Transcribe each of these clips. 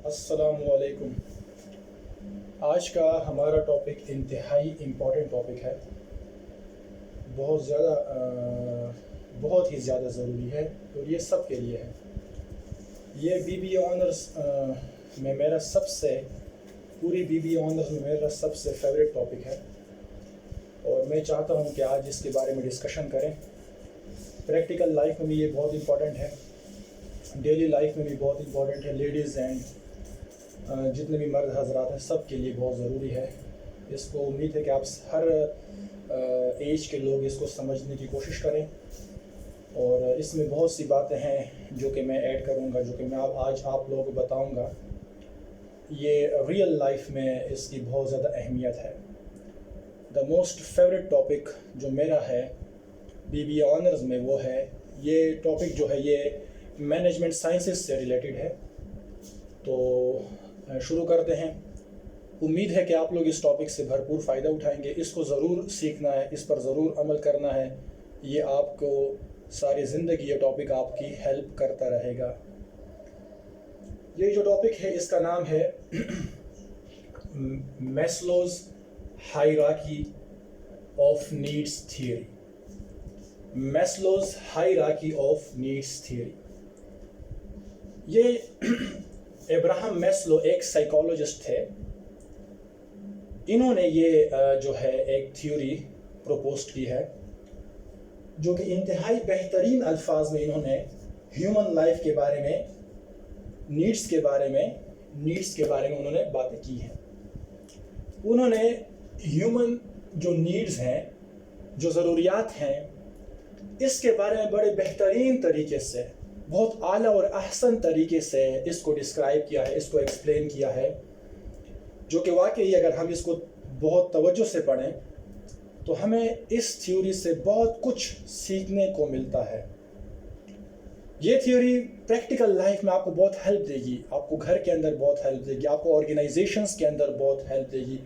अस्सलामुअलैकुम। आज का हमारा टॉपिक इंतहाई इम्पोर्टेंट टॉपिक है। बहुत ही ज़्यादा ज़रूरी है और ये सब के लिए है। ये बीबीए ऑनर्स में मेरा पूरी बीबीए ऑनर्स में मेरा सबसे फेवरेट टॉपिक है और मैं चाहता हूँ कि आज इसके बारे में डिस्कशन करें। प्रैक्टिकल लाइफ में भी ये बहुत इम्पोर्टेंट है, डेली लाइफ में भी बहुत इम्पोर्टेंट है। लेडीज़ एंड जितने भी मर्द हजरात हैं सब के लिए बहुत ज़रूरी है। इसको उम्मीद है कि आप हर एज के लोग इसको समझने की कोशिश करें और इसमें बहुत सी बातें हैं जो कि मैं ऐड करूंगा, जो कि मैं आज आप लोगों को बताऊंगा। ये रियल लाइफ में इसकी बहुत ज़्यादा अहमियत है। द मोस्ट फेवरेट टॉपिक जो मेरा है बीबीए ऑनर्स में वो है, ये टॉपिक जो है ये मैनेजमेंट साइंसेस से रिलेटेड है। तो शुरू करते हैं। उम्मीद है कि आप लोग इस टॉपिक से भरपूर फ़ायदा उठाएंगे। इसको ज़रूर सीखना है, इस पर ज़रूर अमल करना है। ये आपको सारी ज़िंदगी ये टॉपिक आपकी हेल्प करता रहेगा। ये जो टॉपिक है इसका नाम है Maslow's hierarchy of needs theory. Maslow's hierarchy of needs theory. ये अब्राहम मैस्लो एक साइकोलॉजिस्ट थे। इन्होंने ये जो है एक थ्योरी प्रपोज की है जो कि इंतहाई बेहतरीन अल्फाज में इन्होंने ह्यूमन लाइफ के बारे में, नीड्स के बारे में उन्होंने बातें की हैं। उन्होंने ह्यूमन जो नीड्स हैं, जो ज़रूरियात हैं, इसके बारे में बड़े बेहतरीन तरीके से, बहुत आला और अहसन तरीके से इसको डिस्क्राइब किया है, इसको एक्सप्लेन किया है, जो कि वाकई अगर हम इसको बहुत तवज्जो से पढ़ें तो हमें इस थ्योरी से बहुत कुछ सीखने को मिलता है। ये थ्योरी प्रैक्टिकल लाइफ में आपको बहुत हेल्प देगी, आपको घर के अंदर बहुत हेल्प देगी, आपको ऑर्गेनाइजेशंस के अंदर बहुत हेल्प देगी।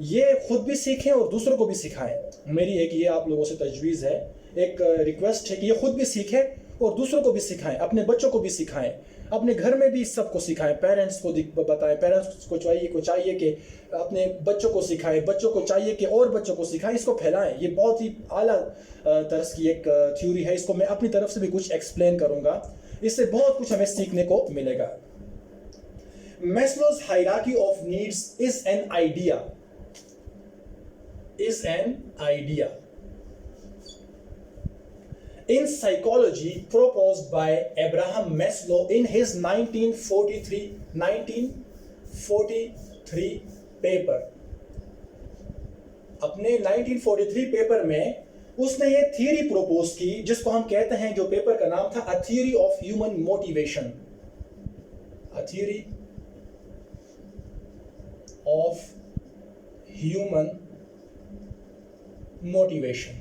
ये खुद भी सीखें और दूसरों को भी सिखाएं। मेरी एक ये आप लोगों से तजवीज़ है, एक रिक्वेस्ट है कि ये खुद भी सीखें और दूसरों को भी सिखाएं, अपने बच्चों को भी सिखाएं, अपने घर में भी इस सबको सिखाएं। पेरेंट्स को बताएं, पेरेंट्स को चाहिए कि अपने बच्चों को सिखाएं, बच्चों को चाहिए कि और बच्चों को सिखाएं, इसको फैलाएं। ये बहुत ही आला तरस की एक थ्योरी है। इसको मैं अपनी तरफ से भी कुछ एक्सप्लेन करूंगा, इससे बहुत कुछ हमें सीखने को मिलेगा। Maslow's hierarchy of needs is an idea in psychology proposed by Abraham Maslow in his 1943 paper. अपने 1943 पेपर में उसने ये थियरी प्रपोज की जिसको हम कहते हैं, जो पेपर का नाम था a theory of human motivation. A theory of human motivation.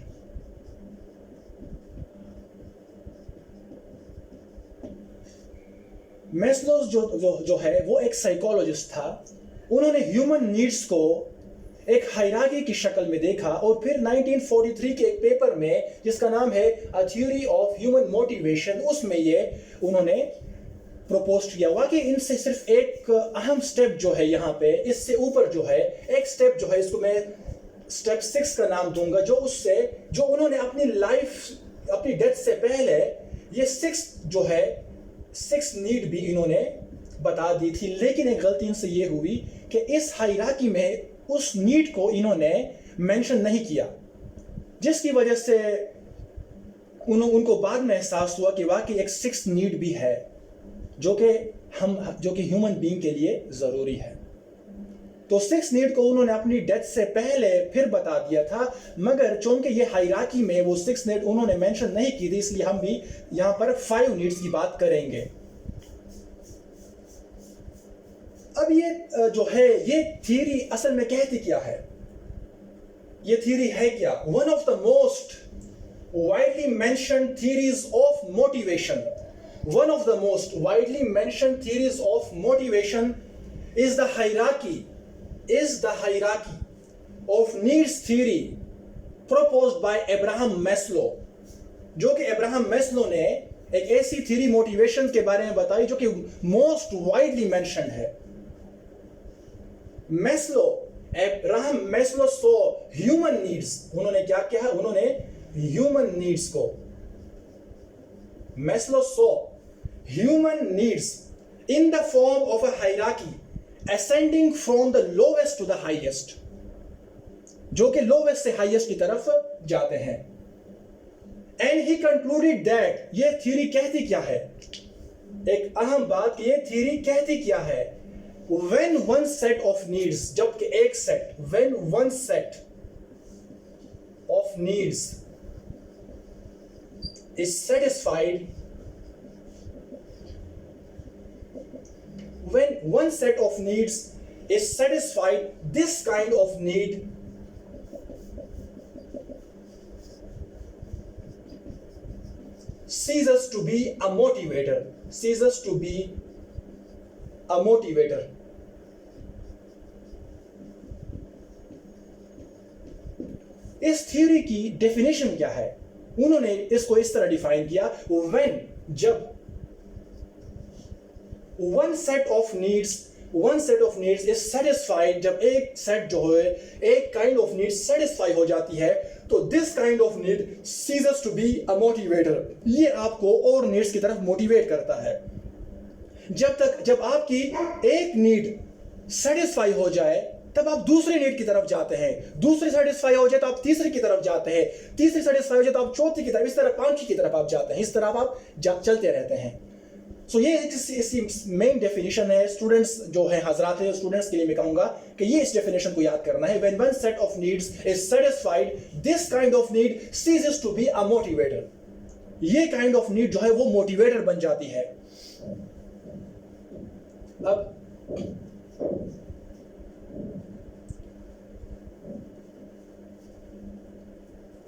Maslow's जो है वो एक साइकोलॉजिस्ट था। उन्होंने ह्यूमन नीड्स को एक हायरार्की की शक्ल में देखा और फिर 1943 के एक पेपर में जिसका नाम है a theory of human motivation, उसमें ये उन्होंने प्रपोज किया। वाकई इनसे सिर्फ एक अहम स्टेप जो है यहाँ पे, इससे ऊपर जो है एक स्टेप जो है, इसको मैं स्टेप 6 का नाम दूंगा, जो उन्होंने अपनी लाइफ, अपनी डेथ से पहले ये 6 नीड भी इन्होंने बता दी थी। लेकिन एक गलती इनसे ये हुई कि इस हायरार्की में उस नीड को इन्होंने मेंशन नहीं किया, जिसकी वजह से उनको बाद में एहसास हुआ कि वाकई एक 6 नीड भी है जो कि ह्यूमन बीइंग के लिए ज़रूरी है। तो 6 नीड को उन्होंने अपनी डेथ से पहले फिर बता दिया था, मगर चूंकि ये हायरार्की में वो 6 नीड उन्होंने मेंशन नहीं की थी, इसलिए हम भी यहां पर 5 नीड्स की बात करेंगे। अब ये जो है ये थ्योरी असल में कहती क्या है? ये थ्योरी है क्या? One of the most widely mentioned theories of motivation, one of the most widely mentioned theories of motivation is the hierarchy of needs theory proposed by Abraham Maslow, जो कि अब्राहम मैस्लो ने एक ऐसी theory motivation के बारे में बताई जो कि मोस्ट वाइडली मेंशन्ड है। Maslow, Abraham Maslow saw human needs, उन्होंने क्या किया है, उन्होंने ह्यूमन नीड्स को, Maslow saw human needs in the form of a hierarchy ascending from the lowest to the highest, जो कि लोवेस्ट से हाईएस्ट की तरफ जाते हैं। एंड ही कंक्लूडेड दैट, ये थ्योरी कहती क्या है, एक अहम बात, ये थ्योरी कहती क्या है, when one set of needs, जबकि एक set, when one set of needs is satisfied, when one set of needs is satisfied, this kind of need ceases to be a motivator, ceases to be a motivator. इस theory की definition क्या है, उन्होंने इसको इस तरह define किया, when, जब one set of needs is satisfied, जब एक सेट जो है, एक काइंड ऑफ नीड सेटिस्फाई हो जाती है, तो this kind of need ceases to be a motivator, ये आपको और नीड्स की तरफ मोटिवेट करता है। जब आपकी एक नीड सेटिस्फाई हो जाए तब आप दूसरी नीड की तरफ जाते हैं, दूसरी सेटिस्फाई हो जाए तो आप तीसरी की तरफ जाते हैं, तीसरी सेटिस्फाई हो जाए तो आप चौथी की तरफ, इस तरह पांचवी की तरफ आप जाते हैं, इस तरह आप चलते रहते हैं। सो ये इसकी मेन डेफिनेशन है। स्टूडेंट्स जो है, हजरात है, स्टूडेंट्स के लिए मैं कहूंगा कि ये इस डेफिनेशन को याद करना है। When one set of needs is satisfied, this kind of need ceases to be a motivator, ये काइंड ऑफ नीड जो है वो मोटिवेटर बन जाती है।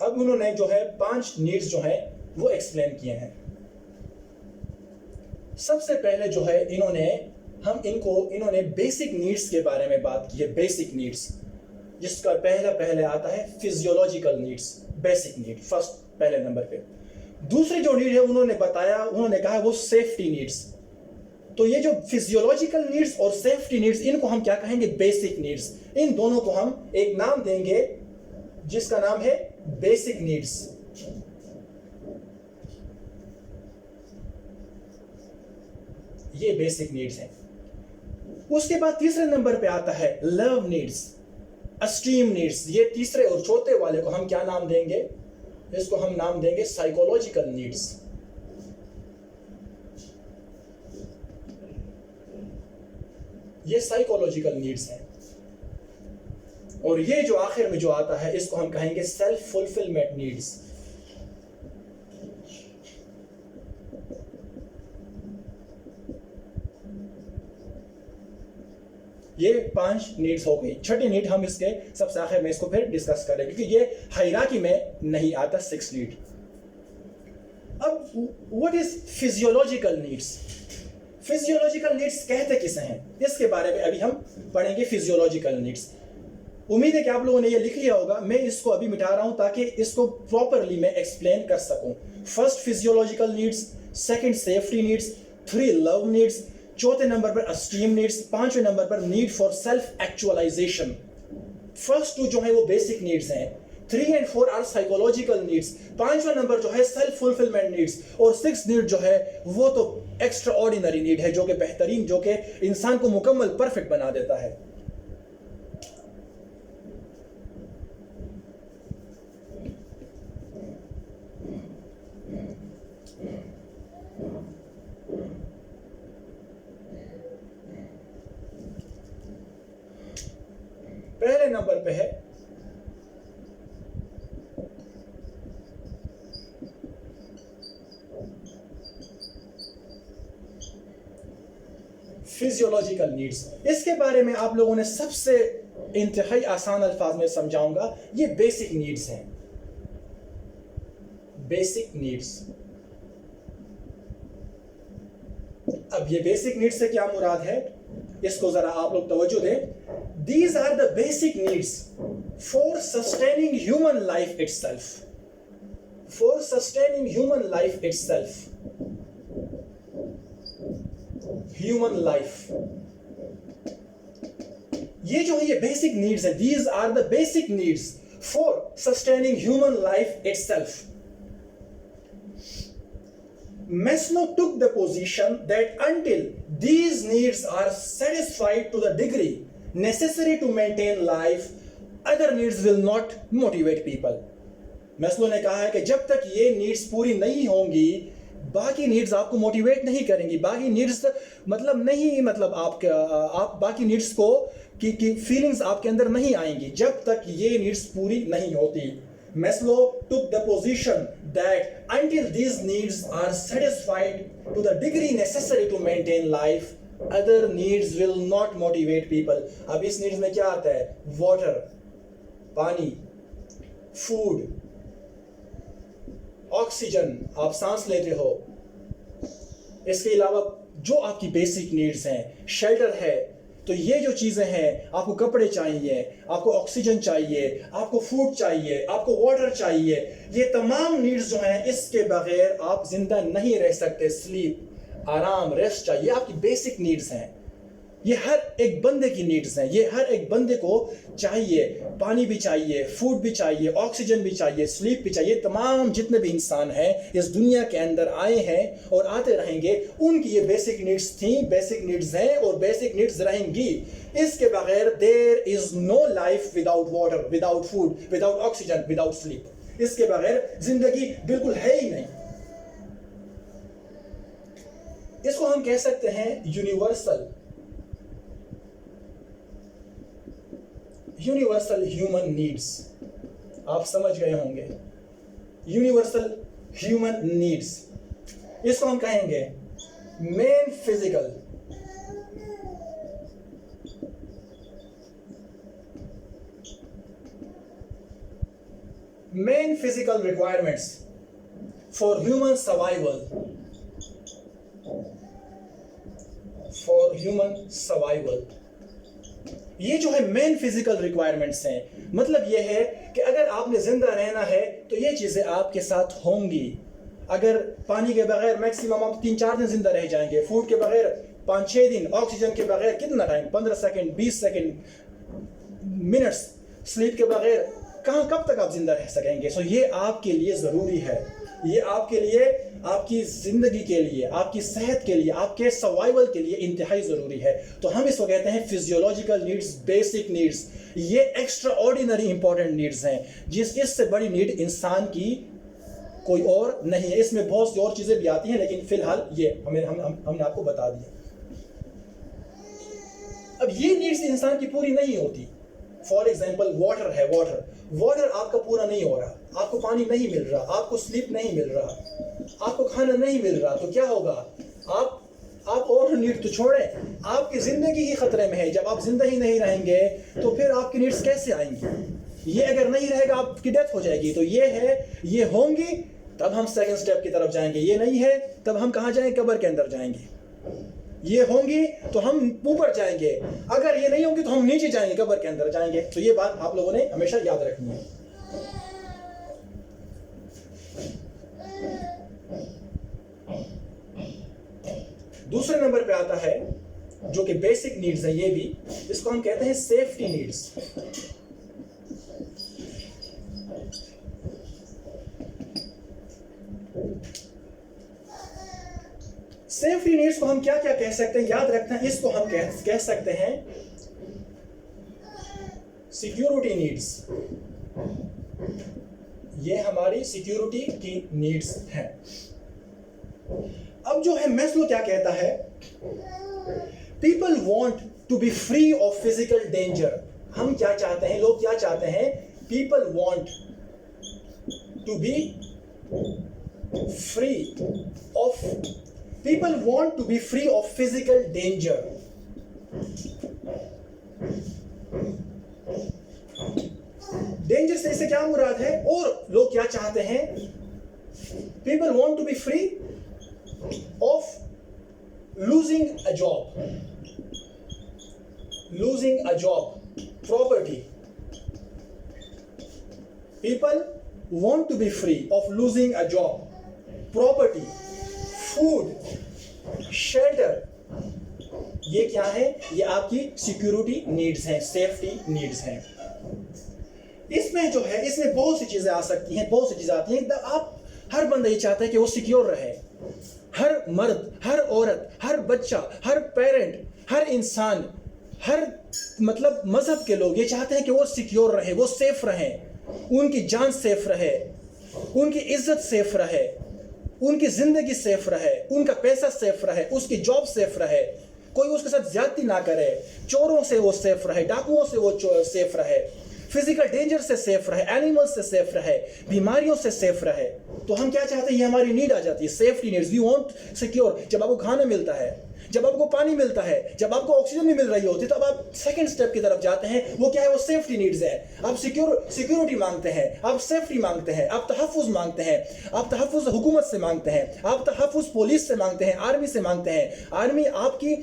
अब उन्होंने जो है 5 नीड्स जो है वो एक्सप्लेन किए हैं। सबसे पहले जो है इन्होंने बेसिक नीड्स के बारे में बात की है। बेसिक नीड्स, जिसका पहले आता है physiological needs, basic need first, पहले नंबर पे। दूसरी जो नीड है उन्होंने कहा वो सेफ्टी नीड्स। तो ये जो फिजियोलॉजिकल नीड्स और सेफ्टी नीड्स, इनको हम क्या कहेंगे, बेसिक नीड्स। इन दोनों को हम एक नाम देंगे जिसका नाम है बेसिक नीड्स। ये बेसिक नीड्स हैं। उसके बाद तीसरे नंबर पे आता है लव नीड्स, एस्टीम नीड्स। ये तीसरे और चौथे वाले को हम क्या नाम देंगे, इसको हम नाम देंगे साइकोलॉजिकल नीड्स। ये साइकोलॉजिकल नीड्स हैं। और ये जो आखिर में जो आता है, इसको हम कहेंगे सेल्फ फुलफिलमेंट नीड्स। ये 5 नीड्स हो गई। छठी नीड हम इसके सबसे आखिर में इसको फिर डिस्कस करेंगे, क्योंकि ये हायरार्की में नहीं आता 6 नीड। अब what is physiological needs? Physiological needs कहते किसे हैं, इसके बारे में अभी हम पढ़ेंगे। फिजियोलॉजिकल नीड्स, उम्मीद है कि आप लोगों ने ये लिख लिया होगा। मैं इसको अभी मिटा रहा हूं ताकि इसको प्रॉपरली मैं एक्सप्लेन कर सकूं। First physiological needs, second safety needs, 3 love needs, चौथे नंबर पर एस्टीम नीड्स, 5वें नंबर पर need for self actualization. First 2 जो है वो बेसिक नीड्स हैं, 3 and 4 आर साइकोलॉजिकल नीड्स। 5वां नंबर जो है सेल्फ फुलफिलमेंट नीड्स, और 6 नीड जो है वो तो एक्स्ट्रा ऑर्डिनरी नीड है, जो कि बेहतरीन, जो कि इंसान को मुकम्मल परफेक्ट बना देता है। पहले नंबर पे है फिजियोलॉजिकल नीड्स। इसके बारे में आप लोगों ने सबसे इंतहाई आसान अल्फाज में समझाऊंगा। ये बेसिक नीड्स हैं, बेसिक नीड्स। अब ये बेसिक नीड्स से क्या मुराद है, इसको जरा आप लोग तवज्जो दें। These are the basic needs for sustaining human life itself. For sustaining human life itself. Human life. ये जो है ये बेसिक नीड्स है, these are the basic needs for sustaining human life itself. Maslow took the position that until these needs are satisfied to the degree necessary to maintain life, other needs will not motivate people. Maslow ने कहा है कि जब तक ये needs पूरी नहीं होंगी बाकी नीड्स आपको मोटिवेट नहीं करेंगी। बाकी नीड्स मतलब नहीं, मतलब आप बाकी नीड्स को की फीलिंग्स आपके अंदर नहीं आएंगी जब तक ये नीड्स पूरी नहीं होती। Maslow took the position that until these needs are satisfied to the degree necessary to maintain life, other needs will not motivate people. अब इस needs में क्या आता है? Water, पानी, food, oxygen, आप सांस लेते हो। इसके अलावा जो आपकी बेसिक नीड्स हैं, शेल्टर है, तो ये जो चीज़ें हैं, आपको कपड़े चाहिए, आपको ऑक्सीजन चाहिए, आपको फूड चाहिए, आपको वाटर चाहिए, ये तमाम नीड्स जो हैं इसके बगैर आप जिंदा नहीं रह सकते। स्लीप, आराम, रेस्ट चाहिए, आपकी बेसिक नीड्स हैं। ये हर एक बंदे की नीड्स हैं, ये हर एक बंदे को चाहिए। पानी भी चाहिए, फूड भी चाहिए, ऑक्सीजन भी चाहिए, स्लीप भी चाहिए। तमाम जितने भी इंसान हैं इस दुनिया के अंदर आए हैं और आते रहेंगे, उनकी ये बेसिक नीड्स थी, बेसिक नीड्स हैं और बेसिक नीड्स रहेंगी। इसके बगैर there is no life without water, without food, without oxygen, without sleep. इसके बगैर जिंदगी बिल्कुल है ही नहीं। इसको हम कह सकते हैं यूनिवर्सल ह्यूमन नीड्स। आप समझ गए होंगे, यूनिवर्सल ह्यूमन नीड्स। इसको हम कहेंगे main physical requirements for human survival. ये जो है मेन फिजिकल रिक्वायरमेंट्स हैं, मतलब ये है कि अगर आपने जिंदा रहना है तो ये चीजें आपके साथ होंगी। अगर पानी के बगैर मैक्सिमम आप 3-4 दिन जिंदा रह जाएंगे, फूड के बगैर 5-6 दिन, ऑक्सीजन के बगैर कितना time, 15 second, 20 second, minutes, sleep के बगैर कब तक आप जिंदा रह सकेंगे। सो ये आपके लिए जरूरी है, ये आपके लिए, आपकी जिंदगी के लिए, आपकी सेहत के लिए, आपके सर्वाइवल के लिए इंतहाई जरूरी है। तो हम इसको कहते हैं फिजियोलॉजिकल नीड्स, बेसिक नीड्स। ये एक्स्ट्रा ऑर्डिनरी इंपॉर्टेंट नीड्स हैं, इससे बड़ी नीड इंसान की कोई और नहीं है। इसमें बहुत सी और चीजें भी आती हैं, लेकिन फिलहाल ये हमने आपको बता दिया। अब ये नीड्स इंसान की पूरी नहीं होती। फॉर एग्जाम्पल वाटर है, वाटर आपका पूरा नहीं हो रहा, आपको पानी नहीं मिल रहा, आपको स्लीप नहीं मिल रहा, आपको खाना नहीं मिल रहा, तो क्या होगा? आप और नीड तो छोड़ें, आपकी जिंदगी ही खतरे में है। जब आप जिंदा ही नहीं रहेंगे तो फिर आपकी नीड्स कैसे आएंगी? ये अगर नहीं रहेगा आपकी डेथ हो जाएगी। तो ये है, ये होंगी तब हम सेकंड स्टेप की तरफ जाएंगे, ये नहीं है तब हम कहाँ जाएंगे? कब्र के अंदर जाएंगे। ये होंगी तो हम ऊपर जाएंगे, अगर ये नहीं होंगी तो हम नीचे जाएंगे, कब्र के अंदर जाएंगे। तो ये बात आप लोगों ने हमेशा याद रखनी है। दूसरे नंबर पे आता है जो कि बेसिक नीड्स है, ये भी, इसको हम कहते हैं सेफ्टी नीड्स। सेफ्टी नीड्स को हम क्या क्या कह सकते हैं, याद रखना है। इसको हम कह सकते हैं सिक्योरिटी नीड्स। ये हमारी सिक्योरिटी की नीड्स हैं। अब जो है मैस्लो क्या कहता है? People want to be free of physical danger. हम क्या चाहते हैं, लोग क्या चाहते हैं? People want to be free of People want to be free of physical danger. Danger से इसे क्या मुराद है? और लोग क्या चाहते हैं? People want to be free of losing a job, property. People want to be free of losing a job, property, food, shelter, ये क्या है? ये आपकी सिक्योरिटी नीड्स हैं, सेफ्टी नीड्स हैं। इसमें जो है, इसमें बहुत सी चीजें आ सकती हैं, बहुत सी चीजें आती हैं। आप हर बंदा ये चाहता है कि वो सिक्योर रहे। हर मर्द, हर औरत, हर बच्चा, हर पेरेंट, हर इंसान, हर मतलब मजहब के लोग ये चाहते हैं कि वो सिक्योर रहे, वो सेफ रहे, उनकी जान सेफ रहे, उनकी इज्जत सेफ रहे, उनकी जिंदगी सेफ रहे, उनका पैसा सेफ रहे, उसकी जॉब सेफ रहे, कोई उसके साथ ज्यादती ना करे, चोरों से वो सेफ रहे, डाकुओं से वो सेफ रहे, फिजिकल डेंजर से सेफ रहे, एनिमल्स से सेफ रहे, बीमारियों से सेफ रहे। तो हम क्या चाहते हैं? ये हमारी नीड आ जाती है, safety needs. We want secure. जब आपको खाना मिलता है, जब आपको पानी मिलता है, जब आपको ऑक्सीजन भी मिल रही होती है, तब आप सेकंड स्टेप की तरफ जाते हैं। वो क्या है? वो सेफ्टी नीड्स है। आप सिक्योरिटी मांगते हैं, आप सेफ्टी मांगते हैं, आप तहफ़्फ़ुज़ मांगते हैं, आप तहफ़्फ़ुज़ हुकूमत से मांगते हैं, आप तहफ़्फ़ुज़ पुलिस से मांगते हैं, आर्मी से मांगते हैं। आर्मी आपकी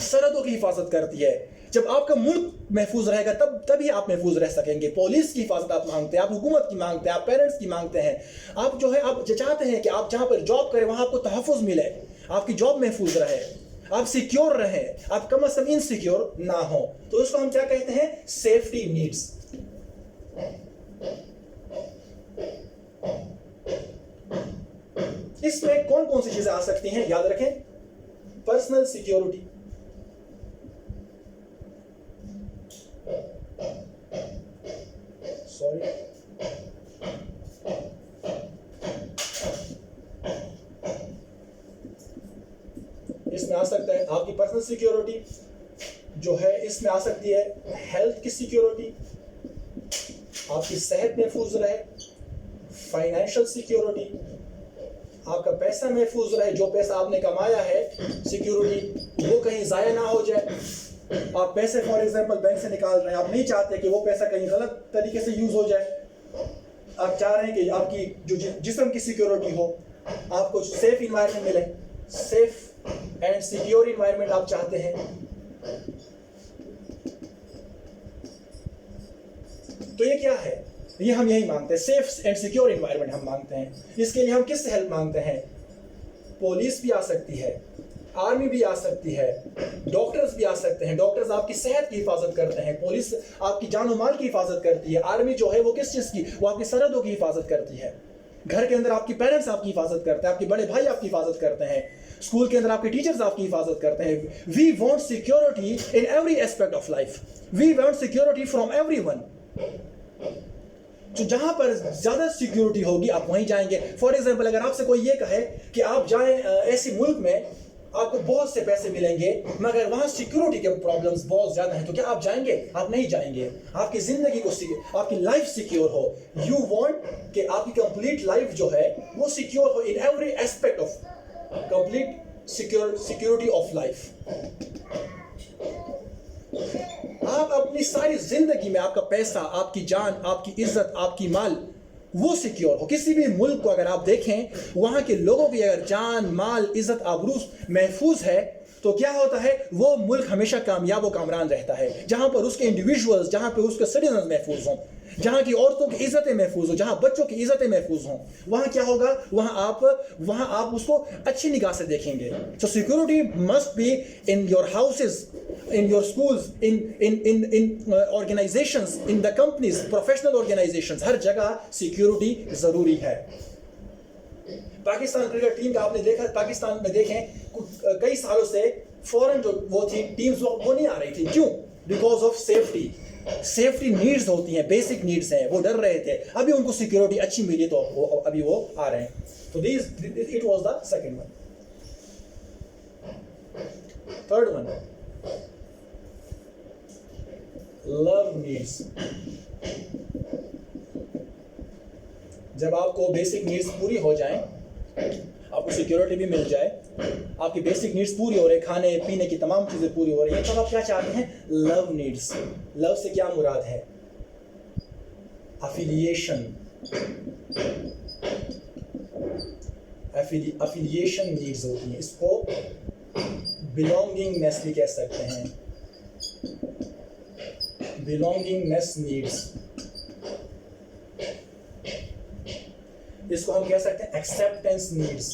सरहदों की हिफाजत करती है। जब आपका मुल्क महफूज रहेगा तभी आप महफूज रह सकेंगे। पुलिस की हिफाजत आप मांगते हैं, आप हुकूमत की मांगते हैं, आप पेरेंट्स की मांगते हैं। आप जो है, आप चाहते हैं कि आप जहां पर जॉब करें वहां आपको तहफ़्फ़ुज़ मिले, आपकी जॉब महफूज रहे, आप सिक्योर रहें, आप कम से कम इनसिक्योर ना हो। तो इसको हम क्या कहते हैं? Safety needs. इसमें कौन कौन सी चीजें आ सकती हैं? याद रखें, पर्सनल सिक्योरिटी, इसमें आ सकता है आपकी पर्सनल सिक्योरिटी जो है, इसमें आ सकती है हेल्थ की सिक्योरिटी, आपकी सेहत महफूज रहे, फाइनेंशियल सिक्योरिटी, आपका पैसा महफूज रहे, जो पैसा आपने कमाया है, सिक्योरिटी वो कहीं ज़ाया ना हो जाए। आप पैसे फॉर एग्जांपल बैंक से निकाल रहे हैं, आप नहीं चाहते कि वो पैसा कहीं गलत तरीके से यूज हो जाए। आप चाह रहे हैं कि आपकी जो जिस्म की सिक्योरिटी हो, आपको सेफ इन्वायरमेंट मिले, सेफ एंड सिक्योर इन्वायरमेंट आप चाहते हैं। तो ये क्या है? ये हम यही मांगते हैं, सेफ एंड सिक्योर इन्वायरमेंट हम मांगते हैं। इसके लिए हम किससे हेल्प मांगते हैं? पुलिस भी आ सकती है, आर्मी भी आ सकती है, डॉक्टर्स भी आ सकते हैं। डॉक्टर्स आपकी सेहत की हिफाजत करते हैं, पुलिस आपकी जान और माल की हिफाजत करती है, आर्मी जो है वो किस चीज़ की? वो आपकी सरहदों की हिफाजत करती है। घर के अंदर आपकी पेरेंट्स आपकी हिफाजत करते हैं, आपके बड़े भाई आपकी हिफाजत करते हैं, स्कूल के अंदर आपके टीचर्स आपकी हिफाजत करते हैं। We want security in every aspect of life, we want security from everyone. तो जहां पर ज्यादा सिक्योरिटी होगी आप वहीं जाएंगे। फॉर एग्जाम्पल, अगर आपसे कोई ये कहे कि आप जाएं ऐसे मुल्क में आपको बहुत से पैसे मिलेंगे मगर वहां सिक्योरिटी के प्रॉब्लम्स बहुत ज्यादा हैं, तो क्या आप जाएंगे? आप नहीं जाएंगे। आपकी जिंदगी को, आपकी लाइफ सिक्योर हो। यू वांट कि आपकी कंप्लीट लाइफ जो है वो सिक्योर हो इन every aspect of complete security of life. आप अपनी सारी जिंदगी में आपका पैसा, आपकी जान, आपकी इज्जत, आपकी माल वो सिक्योर हो। किसी भी मुल्क को अगर आप देखें, वहां के लोगों की अगर जान, माल, इज्जत, आबरू महफूज है, तो क्या होता है? वो मुल्क हमेशा कामयाब और कामरान रहता है। जहां पर उसके इंडिविजुअल्स, जहां पर उसके सिटीजन महफूज हों, जहां की औरतों की इज्जतें महफूज हो, जहां बच्चों की इज्जतें महफूज हों, वहां क्या होगा? वहां आप उसको अच्छी निगाह से देखेंगे। सो security must be in your houses, in your schools, in organizations, in the companies, professional organizations, हर जगह सिक्योरिटी जरूरी है। पाकिस्तान क्रिकेट टीम का आपने देखा, पाकिस्तान में देखें कई सालों से फॉरेन जो वो थी टीम्स वो नहीं आ रही थी। क्यों? Because of safety. Safety needs होती हैं, बेसिक नीड्स हैं, वो डर रहे थे। अभी उनको सिक्योरिटी अच्छी मिली तो अभी वो आ रहे हैं। तो this it was the second one. Third one, love needs. जब आपको बेसिक नीड्स पूरी हो जाएं, आपको सिक्योरिटी भी मिल जाए, आपकी बेसिक नीड्स पूरी हो रही, खाने पीने की तमाम चीजें पूरी हो रही हैं, तब आप क्या चाहते हैं? Love needs. लव से क्या मुराद है? अफिलिएशन। अफिलिएशन नीड्स होती हैं। इसको बिलोंगिंगनेस भी कह सकते हैं। बिलोंगिंगनेस नीड्स, इसको हम कह सकते हैं एक्सेप्टेंस नीड्स।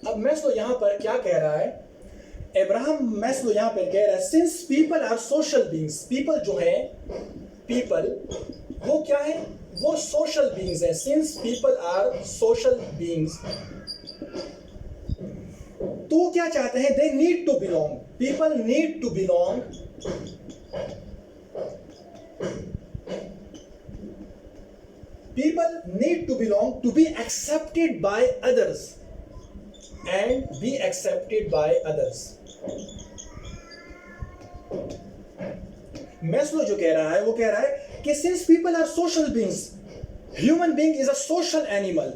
अब अब मैस्लो यहाँ पर क्या कह रहा है? अब्राहम मैस्लो यहाँ पर कह रहा है, since people are social beings, people जो है, पीपल वो क्या है? वो सोशल बींग्स है। Since people are social beings, तो क्या चाहते हैं? They need to belong, people need to belong, people need to belong to be accepted by others and be accepted by others. Maslow जो कह रहा है वो कह रहा है कि since people are social beings, human being is a social animal,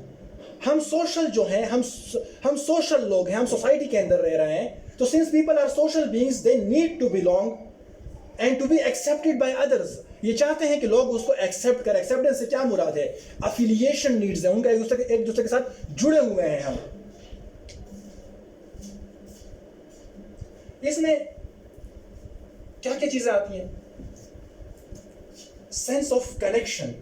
हम सोशल जो हैं, हम सोशल लोग हैं, हम सोसाइटी के अंदर रह रहे हैं, तो since people are social beings they need to belong and to be accepted by others, ये चाहते हैं कि लोग उसको एक्सेप्ट करें। एक्सेप्टेंस से क्या मुराद है? अफिलिएशन नीड्स है उनका, एक दूसरे के साथ जुड़े हुए हैं हम। इसमें क्या क्या चीजें आती हैं? Sense of connection,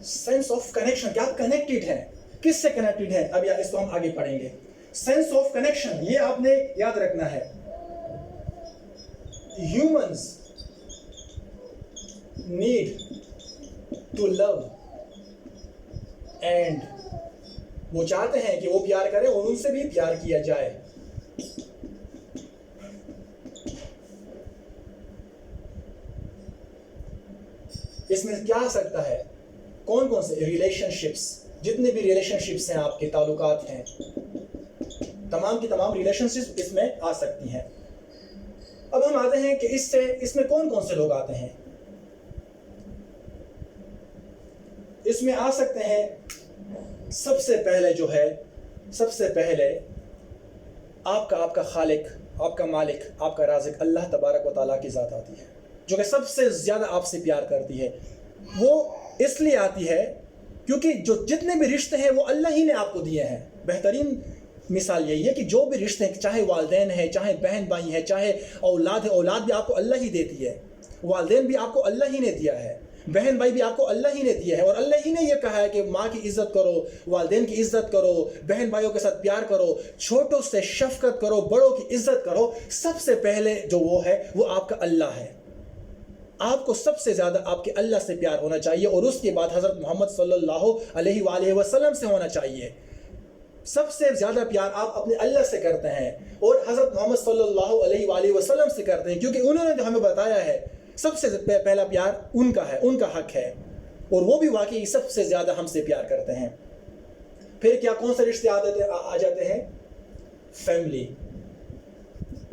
sense of connection, क्या कनेक्टेड है, किससे कनेक्टेड है? अब यार इसको हम आगे पढ़ेंगे। सेंस ऑफ कनेक्शन, ये आपने याद रखना है। Humans need to love and, वो चाहते हैं कि वो प्यार करें और उनसे भी प्यार किया जाए। इसमें क्या आ सकता है? कौन कौन से रिलेशनशिप्स, जितने भी रिलेशनशिप्स हैं, आपके ताल्लुकात हैं, तमाम की तमाम रिलेशनशिप्स इसमें आ सकती हैं। अब हम आते हैं कि इसमें कौन कौन से लोग आते हैं। इसमें आ सकते हैं, सबसे पहले जो है, सबसे पहले आपका खालिक, आपका मालिक, आपका राज़िक अल्लाह तबारक व तआला की ज़ात आती है, जो कि सबसे ज़्यादा आपसे प्यार करती है। वो इसलिए आती है क्योंकि जो जितने भी रिश्ते हैं वो अल्लाह ही ने आपको दिए हैं। बेहतरीन मिसाल यही है कि जो भी रिश्ते हैं, चाहे वालदैन है, चाहे बहन भाई है, चाहे औलाद है, औलाद भी आपको अल्लाह ही देती है, वालदैन भी आपको अल्लाह ही ने दिया है, बहन भाई भी आपको अल्लाह ही ने दिया है। और अल्लाह ही ने यह कहा है कि माँ की इज़्ज़त करो, वालदैन की इज़्ज़त करो, बहन भाइयों के साथ प्यार करो, छोटों से शफ़क़त करो, बड़ों की इज़्ज़त करो। सबसे पहले जो वो है वो आपका अल्लाह है। आपको सबसे ज़्यादा आपके अल्लाह से प्यार होना चाहिए और उसके बाद हज़रत मोहम्मद सल्लल्लाहु अलैहि वसल्लम से होना चाहिए। सबसे ज़्यादा प्यार आप अपने अल्लाह से करते हैं और हज़रत मोहम्मद सल्लल्लाहु अलैहि वसल्लम से करते हैं, क्योंकि उन्होंने जो हमें बताया है सबसे पहला प्यार उनका है, उनका हक है, और वो भी वाकई सबसे ज़्यादा हमसे प्यार करते हैं। फिर क्या कौन से रिश्ते आ जाते हैं? फैमिली।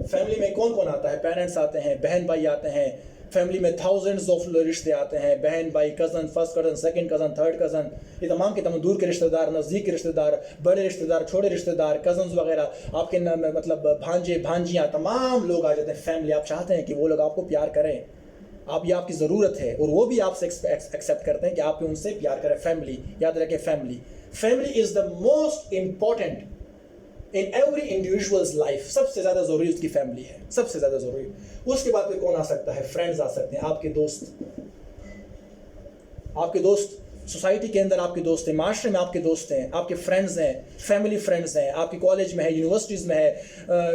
फैमिली में कौन कौन आता है? पेरेंट्स आते हैं, बहन भाई आते हैं। फैमिली में थाउजेंड्स ऑफ रिश्ते आते हैं, बहन भाई, cousin, first cousin, second cousin, third cousin, ये तमाम के तमाम दूर के रिश्तेदार, नज़दीक के रिश्तेदार, बड़े रिश्तेदार, छोटे रिश्तेदार, कज़न्स वगैरह, आपके मतलब भांजे भांजियाँ, तमाम लोग आ जाते हैं। फैमिली, आप चाहते हैं कि वो लोग आपको प्यार करें, ये आपकी ज़रूरत है और वो भी आपसे एक्सेप्ट करते हैं कि आप उनसे प्यार करें। फैमिली, याद रखें, family is the most important in every individuals life. सबसे ज़्यादा ज़रूरी उसकी फैमिली है, सबसे ज़्यादा ज़रूरी। उसके बाद फिर कौन आ सकता है? फ्रेंड्स आ सकते हैं, आपके दोस्त सोसाइटी के अंदर आपके दोस्त हैं, माशरे में आपके दोस्त हैं, आपके फ्रेंड्स हैं, फैमिली फ्रेंड्स हैं, आपके कॉलेज में है, यूनिवर्सिटीज़ में है,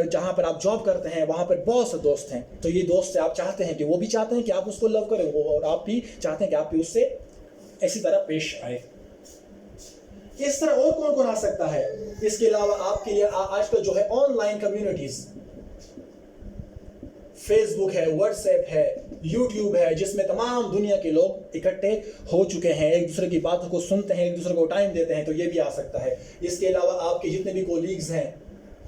जहाँ पर आप जॉब करते हैं वहाँ पर बहुत से दोस्त हैं। तो ये दोस्त से आप चाहते हैं कि वो भी चाहते हैं कि आप उसको लव करें, वो और आप भी चाहते हैं कि आप भी उससे ऐसी तरह पेश आए। इस तरह और कौन कौन आ सकता है? इसके अलावा आपके लिए आजकल जो है ऑनलाइन कम्युनिटीज़, फेसबुक है, व्हाट्सएप है, यूट्यूब है, जिसमें तमाम दुनिया के लोग इकट्ठे हो चुके हैं, एक दूसरे की बातों को सुनते हैं, एक दूसरे को टाइम देते हैं, तो ये भी आ सकता है। इसके अलावा आपके जितने भी कोलीग्स हैं,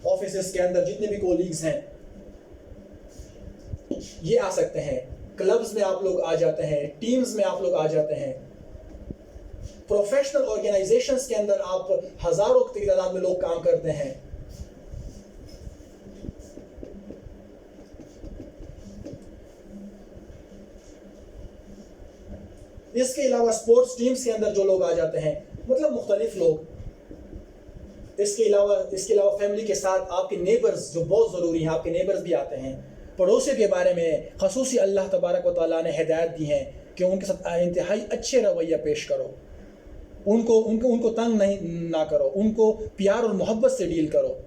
ऑफिस के अंदर जितने भी कोलीग्स हैं, ये आ सकते हैं। क्लब्स में आप लोग आ जाते हैं, टीम्स में आप लोग आ जाते हैं, प्रोफेशनल ऑर्गेनाइजेशंस के अंदर आप हजारों की तादाद में लोग काम करते हैं। इसके अलावा स्पोर्ट्स टीम्स के अंदर जो लोग आ जाते हैं, मतलब मुख्तलिफ लोग। इसके अलावा फैमिली के साथ आपके नेबर्स जो बहुत ज़रूरी हैं, आपके नेबर्स भी आते हैं। पड़ोसियों के बारे में खसूसी अल्लाह तबारक व तआला ने हिदायत दी है कि उनके साथ इंतहाई अच्छे रवैया पेश करो, उनको उनको उनको तंग नहीं ना करो, उनको प्यार और मोहब्बत से डील करो,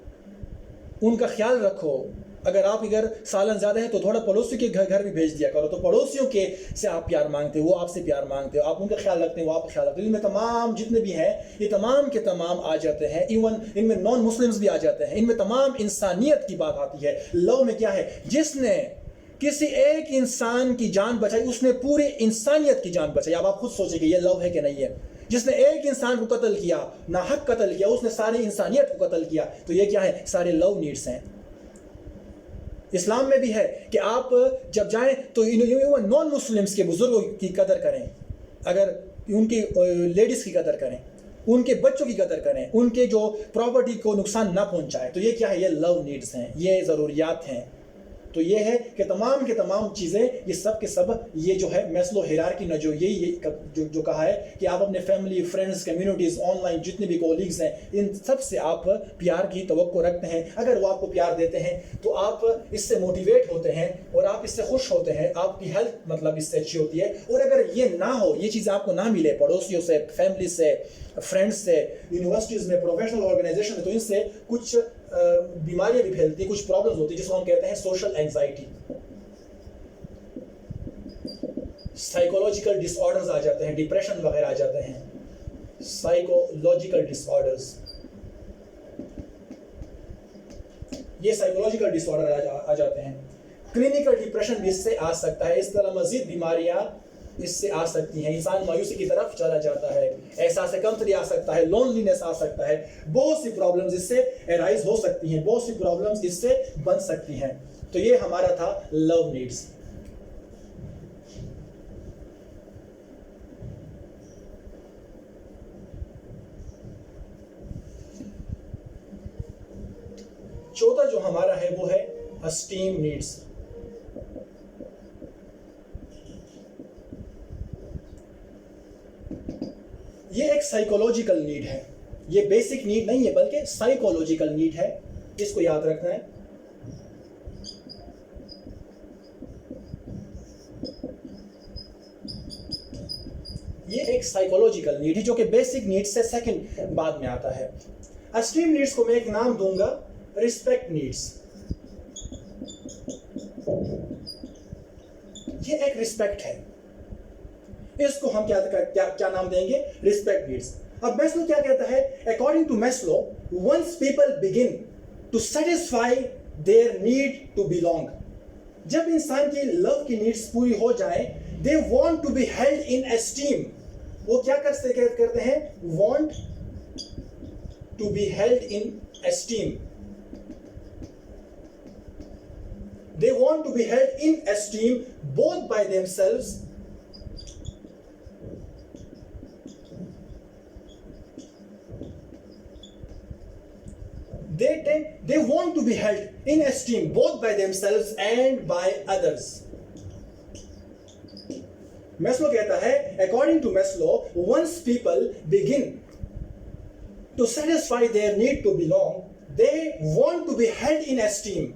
उनका ख्याल रखो। अगर आप इधर सालन ज़्यादा है तो थोड़ा पड़ोसी के घर भी भेज दिया करो, तो पड़ोसियों के से आप प्यार मांगते हो, वो आपसे प्यार मांगते हो, आप उनका ख्याल रखते हैं, वो आपका ख्याल रखते हैं। इनमें तमाम जितने भी हैं ये तमाम के तमाम आ जाते हैं, इवन इनमें नॉन मुस्लिम्स भी आ जाते हैं। इनमें तमाम इंसानियत की बात आती है। लव में क्या है, जिसने किसी एक इंसान की जान बचाई उसने पूरी इंसानियत की जान बचाई। अब आप खुद सोचिए कि ये लव है कि नहीं है। जिसने एक इंसान को कत्ल किया, नाहक कत्ल किया, उसने सारी इंसानियत को कत्ल किया। तो ये क्या है, सारे लव नीड्स हैं। इस्लाम में भी है कि आप जब जाएं तो नॉन मुस्लिम्स के बुजुर्गों की कदर करें, अगर उनकी लेडीज़ की कदर करें, उनके बच्चों की कदर करें, उनके जो प्रॉपर्टी को नुकसान ना पहुंचाए। तो ये क्या है, ये लव नीड्स हैं, ये ज़रूरियात हैं। तो ये है कि तमाम के तमाम चीज़ें, ये सब के सब, ये जो है मैस्लो हायरार्की ने जो जो कहा है कि आप अपने फैमिली, फ्रेंड्स, कम्युनिटीज़, ऑनलाइन जितने भी कोलीग्स हैं, इन सब से आप प्यार की तवक्को रखते हैं। अगर वो आपको प्यार देते हैं तो आप इससे मोटिवेट होते हैं और आप इससे खुश होते हैं, आपकी हेल्थ मतलब इससे अच्छी होती है। और अगर ये ना हो, ये चीज़ आपको ना मिले पड़ोसियों से, फैमिली से, फ्रेंड्स से, यूनिवर्सिटीज़ में, प्रोफेशनल ऑर्गेनाइजेशन में, तो इनसे कुछ बीमारियां भी फैलती हैं, कुछ प्रॉब्लम्स होती हैं जिसको हम कहते हैं सोशल एंजाइटी, साइकोलॉजिकल डिसऑर्डर्स आ जाते हैं, डिप्रेशन वगैरह आ जाते हैं, साइकोलॉजिकल डिसऑर्डर्स। ये साइकोलॉजिकल डिसऑर्डर आ जाते हैं। क्लिनिकल डिप्रेशन भी इससे आ सकता है। इस तरह मजीद बीमारियां इससे आ सकती हैं। इंसान मायूसी की तरफ चला जाता है, एहसास कमतरी आ सकता है, लोनलीनेस आ सकता है, बहुत सी प्रॉब्लम्स इससे एराइज हो सकती हैं, बहुत सी प्रॉब्लम्स इससे बन सकती हैं। तो ये हमारा था लव नीड्स। चौथा जो हमारा है वो है एस्टीम नीड्स। ये एक साइकोलॉजिकल नीड है, ये बेसिक नीड नहीं है बल्कि साइकोलॉजिकल नीड है, इसको याद रखना है। ये एक साइकोलॉजिकल नीड है जो कि बेसिक नीड से सेकंड बाद में आता है। एस्टीम नीड्स को मैं एक नाम दूंगा, रिस्पेक्ट नीड्स। ये एक रिस्पेक्ट है, इसको हम क्या नाम देंगे, रिस्पेक्ट नीड्स। अब मैस्लो क्या कहता है, according to Maslow, once people begin to satisfy their need to belong, जब इंसान की लव की नीड्स पूरी हो जाए, they want to be held in esteem. वो क्या करते हैं, want to be held in esteem. They want to be held in esteem both by themselves they want to be held in esteem both by themselves and by others. Maslow कहता है, according to Maslow, once people begin to satisfy their need to belong, they want to be held in esteem.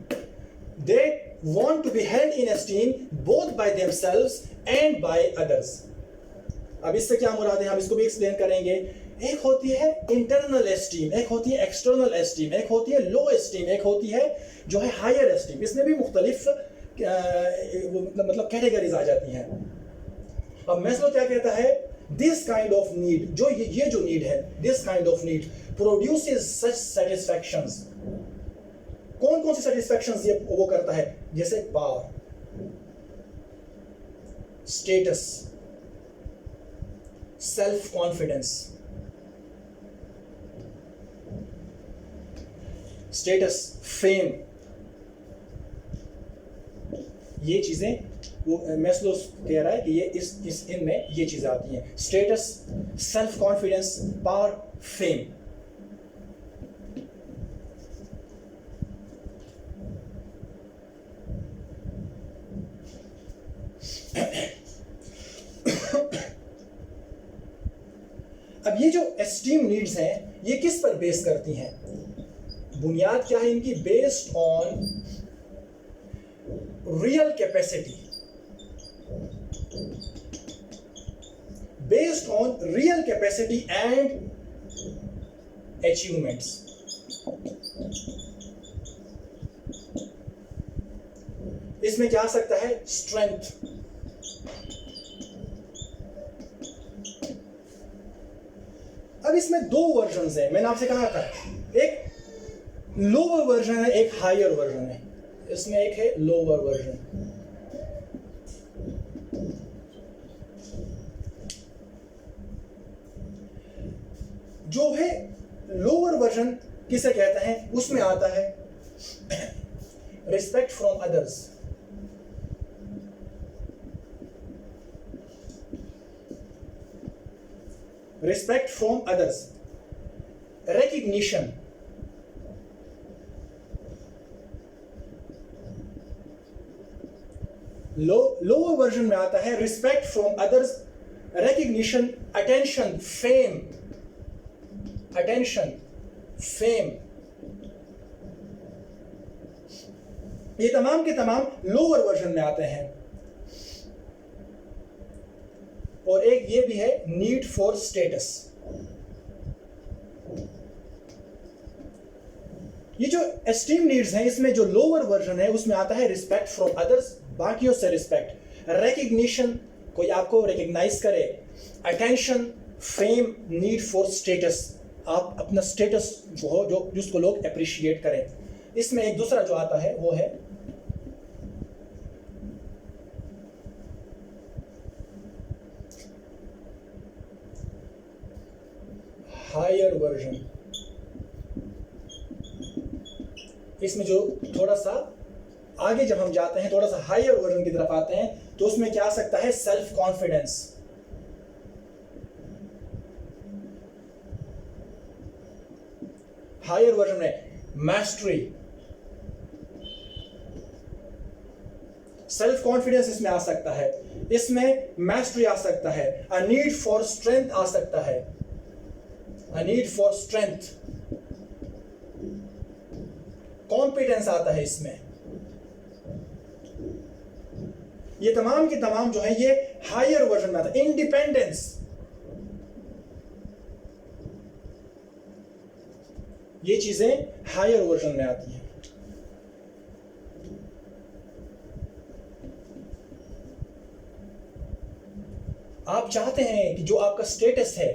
They want to be held in esteem both by themselves and by others. अब इससे क्या मुराद है, हम इसको भी explain करेंगे। एक होती है इंटरनल एस्टीम, एक होती है एक्सटर्नल एस्टीम, एक होती है लो एस्टीम, एक होती है जो है हायर एस्टीम। इसमें भी मुख्तलिफ मतलब कैटेगरीज आ जाती हैं। अब मैस्लो क्या कहता है, दिस काइंड ऑफ नीड, जो ये जो नीड है, this kind of need produces such satisfactions. कौन कौन सी सेटिस्फैक्शंस ये वो करता है, जैसे power, status, self confidence, status, fame, ये चीजें वो मैस्लो कह रहा है कि ये इस इनमें ये चीजें आती हैं, status, self confidence, power, fame. अब ये जो एस्टीम नीड्स हैं ये किस पर बेस करती हैं, बुनियाद क्या है इनकी, based on real capacity, based on real capacity and achievements. इसमें क्या आ सकता है? स्ट्रेंथ। अब इसमें दो वर्जन है, मैंने आपसे कहा था, एक लोअर वर्जन है, एक हायर वर्जन है। इसमें एक है लोअर वर्जन। जो है लोअर वर्जन किसे कहते हैं? उसमें आता है respect from others. Respect from others, recognition, lower version में आता है respect from others, recognition, attention, fame, attention, fame, ये तमाम के तमाम लोअर वर्जन में आते हैं। और एक ये भी है नीड फॉर स्टेटस। ये जो एस्टीम नीड्स हैं, इसमें जो लोअर वर्जन है उसमें आता है रिस्पेक्ट फ्रॉम अदर्स, बाकियों से रिस्पेक्ट, रिकग्निशन, कोई आपको रिकग्नाइज करे, attention, fame, need for status, आप अपना स्टेटस जो हो, जो जिसको लोग अप्रिशिएट करें। इसमें एक दूसरा जो आता है वो है हायर वर्जन। इसमें जो थोड़ा सा आगे जब हम जाते हैं, थोड़ा सा हायर वर्जन की तरफ आते हैं, तो उसमें क्या आ सकता है? Self confidence. हायर वर्जन में मैस्ट्री, सेल्फ कॉन्फिडेंस इसमें आ सकता है, इसमें मैस्ट्री आ सकता है, अ नीड फॉर स्ट्रेंथ आ सकता है, a need for strength, competence आता है इसमें। ये तमाम के तमाम जो है ये हायर वर्जन में आता है। इंडिपेंडेंस, ये चीजें हायर वर्जन में आती हैं। आप चाहते हैं कि जो आपका स्टेटस है,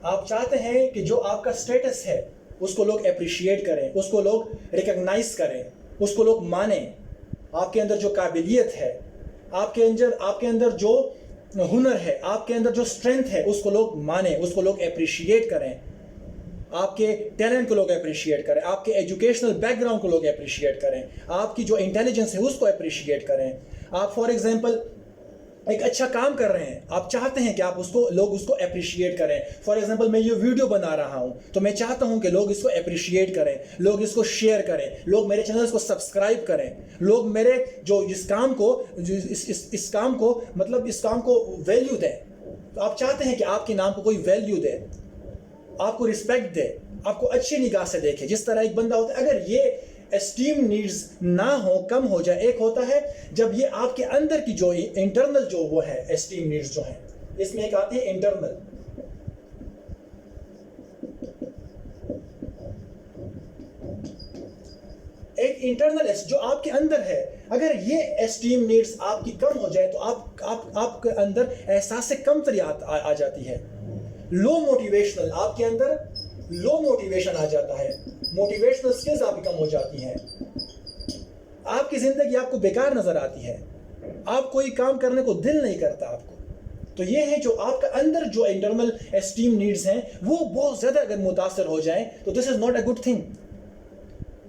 आप चाहते हैं कि जो आपका स्टेटस है उसको लोग अप्रिशिएट करें, उसको लोग रिकॉग्नाइज करें, उसको लोग माने। आपके अंदर जो काबिलियत है, आपके अंदर जो हुनर है, आपके अंदर जो स्ट्रेंथ है, उसको लोग माने, उसको लोग अप्रिशिएट करें। आपके टैलेंट को लोग अप्रिशिएट करें, आपके एजुकेशनल बैकग्राउंड को लोग अप्रिशिएट करें, आपकी जो इंटेलिजेंस है उसको अप्रिशिएट करें। आप फॉर एग्जांपल एक अच्छा काम कर रहे हैं, आप चाहते हैं कि लोग उसको अप्रिशिएट करें। फॉर एग्जांपल मैं ये वीडियो बना रहा हूं, तो मैं चाहता हूं कि लोग इसको अप्रिशिएट करें, लोग इसको शेयर करें, लोग मेरे चैनल को सब्सक्राइब करें, लोग मेरे जो इस काम को वैल्यू दें। तो आप चाहते हैं कि आपके नाम को कोई वैल्यू दे, आपको रिस्पेक्ट दे, आपको अच्छी निगाह से देखे। जिस तरह एक बंदा होता है, अगर ये एस्टीम नीड्स ना हो, कम हो जाए, एक होता है जब ये आपके अंदर की जो इंटरनल जो वो है एस्टीम नीड्स जो है, इसमें एक आती है इंटरनल। एक इंटरनल जो आपके अंदर है, अगर ये एस्टीम नीड्स आपकी कम हो जाए तो आपके अंदर एहसास से कमतरी आ जाती है। लो मोटिवेशनल, आपके अंदर लो मोटिवेशन आ जाता है, मोटिवेशनल स्किल्स आपकी कम हो जाती हैं, आपकी जिंदगी आपको बेकार नजर आती है, आप कोई काम करने को दिल नहीं करता आपको। तो ये है जो आपका अंदर जो इंटरनल एस्टीम नीड्स हैं वो बहुत ज्यादा अगर मुतासर हो जाएं तो this is not a good thing.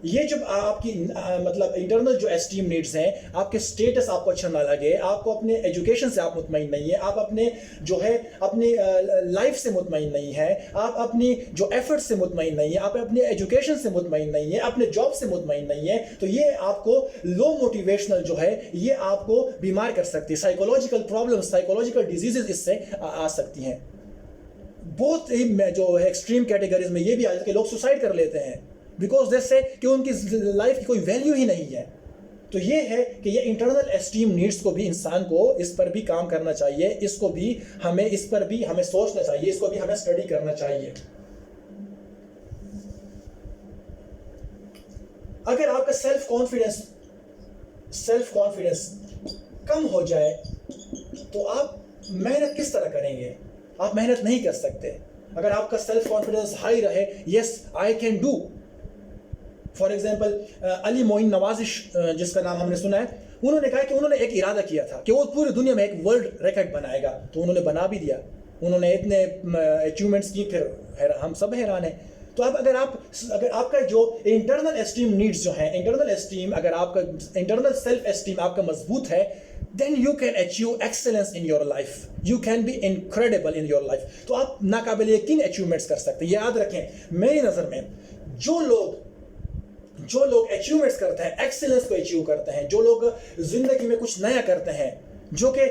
ये जब आपकी मतलब इंटरनल जो एस्टीम नीड्स हैं, आपके स्टेटस आपको अच्छा ना लगे, आपको अपने एजुकेशन से आप मुतमईन नहीं है, आप अपने जो है अपनी लाइफ से मुतमईन नहीं है, आप अपनी जो एफर्ट से मुतमईन नहीं है, आप अपने एजुकेशन से मुतमईन नहीं है, अपने जॉब से मुतमईन नहीं है, तो ये आपको लो मोटिवेशनल जो है ये आपको बीमार कर सकती है। साइकोलॉजिकल प्रॉब्लम्स, साइकोलॉजिकल डिजीजेस इससे आ सकती हैं। बहुत ही जो एक्सट्रीम कैटेगरीज में ये भी आ जाता है कि लोग सुसाइड कर लेते हैं बिकॉज दे से कि उनकी लाइफ की कोई वैल्यू ही नहीं है। तो ये है कि ये इंटरनल एस्टीम नीड्स को भी इंसान को इस पर भी काम करना चाहिए, इसको भी हमें इस पर भी हमें सोचना चाहिए, इसको भी हमें स्टडी करना चाहिए। अगर आपका सेल्फ कॉन्फिडेंस कम हो जाए तो आप मेहनत किस तरह करेंगे? आप मेहनत नहीं कर सकते। अगर आपका सेल्फ कॉन्फिडेंस हाई रहे, yes I can do. For example Ali Moin Nawazish जिसका नाम हमने सुना है, उन्होंने कहा कि उन्होंने एक इरादा किया था कि वो पूरी दुनिया में एक वर्ल्ड रिकॉर्ड बनाएगा, तो उन्होंने बना भी दिया। उन्होंने इतने अचीवमेंट्स की, फिर हम सब हैरान हैं। तो अब अगर आपका जो इंटरनल एस्टीम नीड्स जो है, इंटरनल एस्टीम, अगर आपका इंटरनल सेल्फ एस्टीम आपका मजबूत है, then you can achieve excellence in your life, you can be incredible in your life। तो आप नाकाबिल यकीन अचीवमेंट्स कर सकते हैं। याद रखें, मेरी नज़र में जो लोग अचीवमेंट्स करते हैं, एक्सीलेंस को अचीव करते हैं, जो लोग जिंदगी में कुछ नया करते हैं, जो कि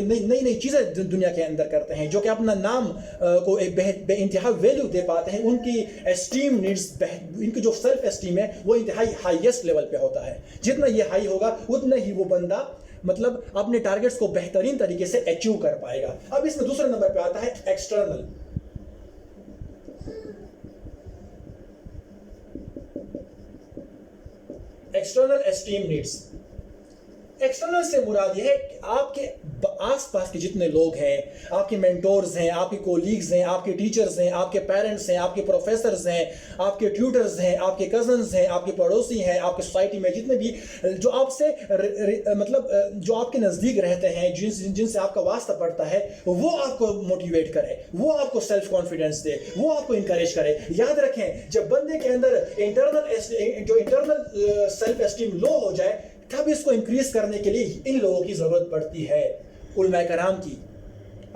नई चीज़ें दुनिया के अंदर करते हैं, जो कि अपना नाम को एक बेइंतहा वैल्यू दे पाते हैं, उनकी एस्टीम नीड्स, इनकी जो सेल्फ एस्टीम है वो इंतहाई हाईएस्ट लेवल पे होता है। जितना ये हाई होगा उतना ही वो बंदा मतलब अपने टारगेट्स को बेहतरीन तरीके से अचीव कर पाएगा। अब इसमें दूसरे नंबर पे आता है एक्सटर्नल एस्टीम नीड्स। एक्सटर्नल से मुराद ये है कि आपके आसपास के जितने लोग हैं, आपके मेंटोर्स हैं, आपके कोलीग्स हैं, आपके टीचर्स हैं, आपके पेरेंट्स हैं, आपके प्रोफेसर्स हैं, आपके ट्यूटर्स हैं, आपके कजन्स हैं, आपके पड़ोसी हैं, आपके सोसाइटी में जितने भी जो आपसे मतलब जो आपके नज़दीक रहते हैं, जिनसे आपका वास्ता पड़ता है, वो आपको मोटिवेट करे, वो आपको सेल्फ कॉन्फिडेंस दे, वो आपको इंकरेज करे। याद रखें, जब बंदे के अंदर इंटरनल सेल्फ एस्टीम लो हो जाए, तब इसको इंक्रीज करने के लिए इन लोगों की जरूरत पड़ती है, उलमा कराम की।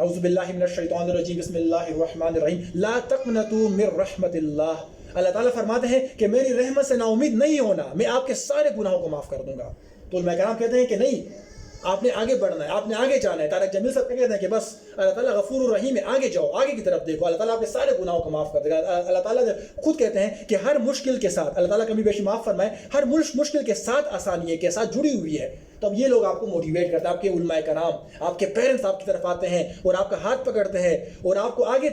औज़ु बिल्लाहि मिनश शैतानिर रजीम, बिस्मिल्लाहिर रहमानिर रहीम, ला तक़नतू मिर रहमतिल्लाह। अल्लाह ताला फरमाते हैं कि मेरी रहमत से नाउमीद नहीं होना, मैं आपके सारे गुनाहों को माफ कर दूंगा। तो उलमा कराम कहते हैं कि नहीं, आपने आगे बढ़ना है, आपने आगे जाना है। तारक जमील साहब कहते हैं कि बस अल्लाह ताला गफूर रहीम है, आगे जाओ, आगे की तरफ देखो, अल्लाह ताला आपके सारे गुनाहों को माफ़ कर देगा। अल्लाह ताला खुद कहते हैं कि हर मुश्किल के साथ, अल्लाह ताला कभी बेशी माफ़ फरमाए, हर मुश्किल के साथ आसानी के साथ जुड़ी हुई है। तब ये लोग आपको मोटिवेट करते हैं, आपके उलमाए कराम, आपके पेरेंट्स आपकी तरफ आते हैं और आपका हाथ पकड़ते हैं और आपको आगे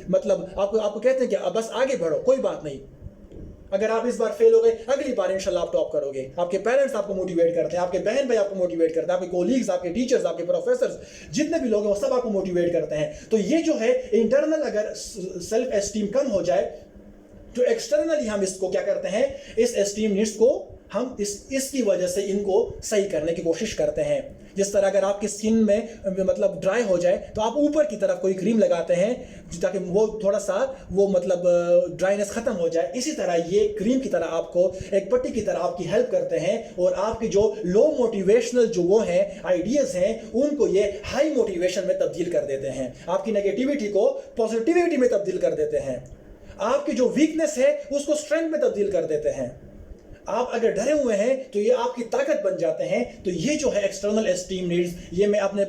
मतलब आपको कहते हैं कि बस आगे बढ़ो, कोई बात नहीं, अगर आप इस बार फेल हो गए, अगली बार इंशाल्लाह आप टॉप करोगे। आपके पेरेंट्स आपको मोटिवेट करते हैं, आपके बहन भाई आपको मोटिवेट करते हैं, आपके कोलीग्स, आपके टीचर्स, आपके प्रोफेसर्स, जितने भी लोग हैं वो सब आपको मोटिवेट करते हैं। तो ये जो है इंटरनल अगर सेल्फ एस्टीम कम हो जाए, तो एक्सटर्नली हम इसको क्या करते हैं, इस एस्टीम नीड्स को हम इसकी वजह से इनको सही करने की कोशिश करते हैं। जिस तरह अगर आपकी स्किन में मतलब ड्राई हो जाए तो आप ऊपर की तरफ कोई क्रीम लगाते हैं ताकि वो थोड़ा सा वो मतलब ड्राइनेस ख़त्म हो जाए, इसी तरह ये क्रीम की तरह आपको एक पट्टी की तरह आपकी हेल्प करते हैं और आपके जो लो मोटिवेशनल जो वो हैं आइडियाज़ हैं उनको ये हाई मोटिवेशन में तब्दील कर देते हैं, आपकी नेगेटिविटी को पॉजिटिविटी में तब्दील कर देते हैं, आपकी जो वीकनेस है उसको स्ट्रेंथ में तब्दील कर देते हैं। आप अगर डरे हुए हैं तो ये आपकी ताकत बन जाते हैं। तो ये जो है एक्सटर्नल एस्टीम नीड्स, ये मैं अपनी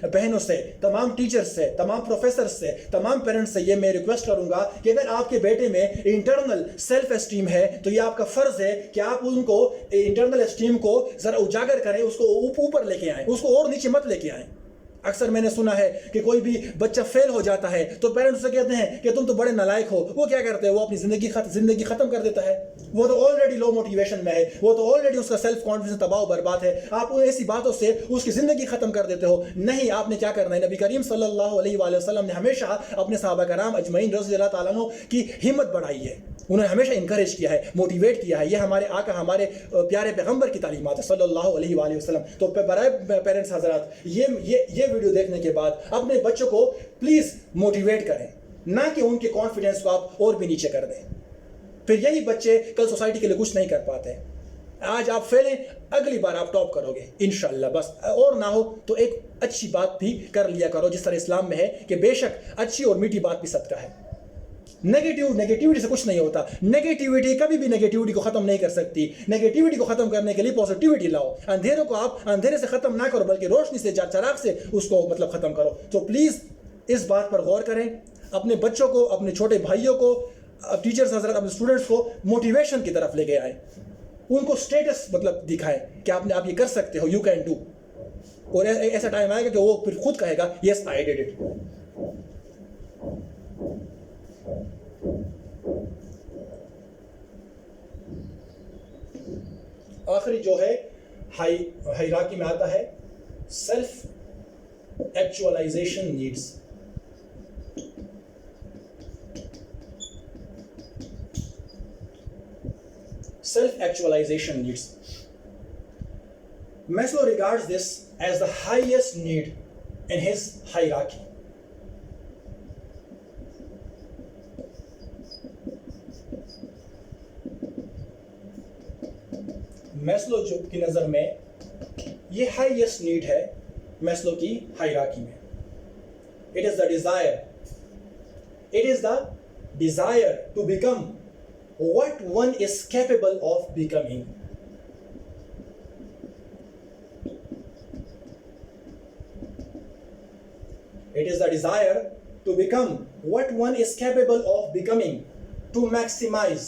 बहनों से, तमाम टीचर्स से, तमाम प्रोफेसर्स से, तमाम पेरेंट्स से ये मैं रिक्वेस्ट करूंगा कि अगर आपके बेटे में इंटरनल सेल्फ एस्टीम है तो ये आपका फ़र्ज़ है कि आप उनको इंटरनल एस्टीम को ज़रा उजागर करें, उसको ऊपर लेके आएँ, उसको और नीचे मत लेके आएँ। अक्सर मैंने सुना है कि कोई भी बच्चा फेल हो जाता है तो पेरेंट्स से कहते हैं कि तुम तो बड़े नालायक हो। वो क्या करते हैं, वो अपनी ज़िंदगी ख़त्म कर देता है। वो तो ऑलरेडी लो मोटिवेशन में है, वो तो ऑलरेडी उसका सेल्फ कॉन्फिडेंस तबाह बर्बाद है, आप ऐसी बातों से उसकी ज़िंदगी ख़त्म कर देते हो। नहीं, आपने क्या करना है, नबी करीम सल्लल्लाहु अलैहि वसल्लम ने हमेशा अपने सहाबा कराम अजमईन रज़ियल्लाहु ताला अन्हु की हिम्मत बढ़ाई है, उन्होंने हमेशा इंकरेज किया है, मोटिवेट किया है। ये हमारे आका, हमारे प्यारे पैगंबर की तालीमात है सल्लल्लाहु अलैहि वसल्लम। तो बराए पेरेंट्स हजरात, ये वीडियो देखने के बाद अपने बच्चों को प्लीज़ मोटिवेट करें, ना कि उनके कॉन्फिडेंस को आप और भी नीचे कर दें। फिर यही बच्चे कल सोसाइटी के लिए कुछ नहीं कर पाते। आज आप फेलें, अगली बार आप टॉप करोगे इंशाल्लाह। बस और ना हो तो एक अच्छी बात भी कर लिया करो, जिस तरह इस्लाम में है कि बेशक अच्छी और मीठी बात भी सदका है। नेगेटिविटी से कुछ नहीं होता। नेगेटिविटी कभी भी नेगेटिविटी को ख़त्म नहीं कर सकती। नेगेटिविटी को ख़त्म करने के लिए पॉजिटिविटी लाओ। अंधेरों को आप अंधेरे से ख़त्म ना करो, बल्कि रोशनी से, चराग से उसको मतलब ख़त्म करो। तो प्लीज़ इस बात पर गौर करें, अपने बच्चों को, अपने छोटे भाइयों को, टीचर्स हजरत, अपने स्टूडेंट्स को मोटिवेशन की तरफ लेके आए। उनको स्टेटस मतलब दिखाएं कि आप ये कर सकते हो, यू कैन डू। और ऐसा टाइम आएगा कि वो फिर खुद कहेगा यस आई डिड इट। आखिरी जो है हायरार्की में आता है self actualization needs. Self-actualization needs. Maslow regards this as the highest need in his hierarchy. Maslow जो की नज़र में ये हाईएस्ट नीड है मैस्लो की हायरार्की में। It is the desire to become what one is capable of becoming. It is the desire to become what one is capable of becoming, to maximize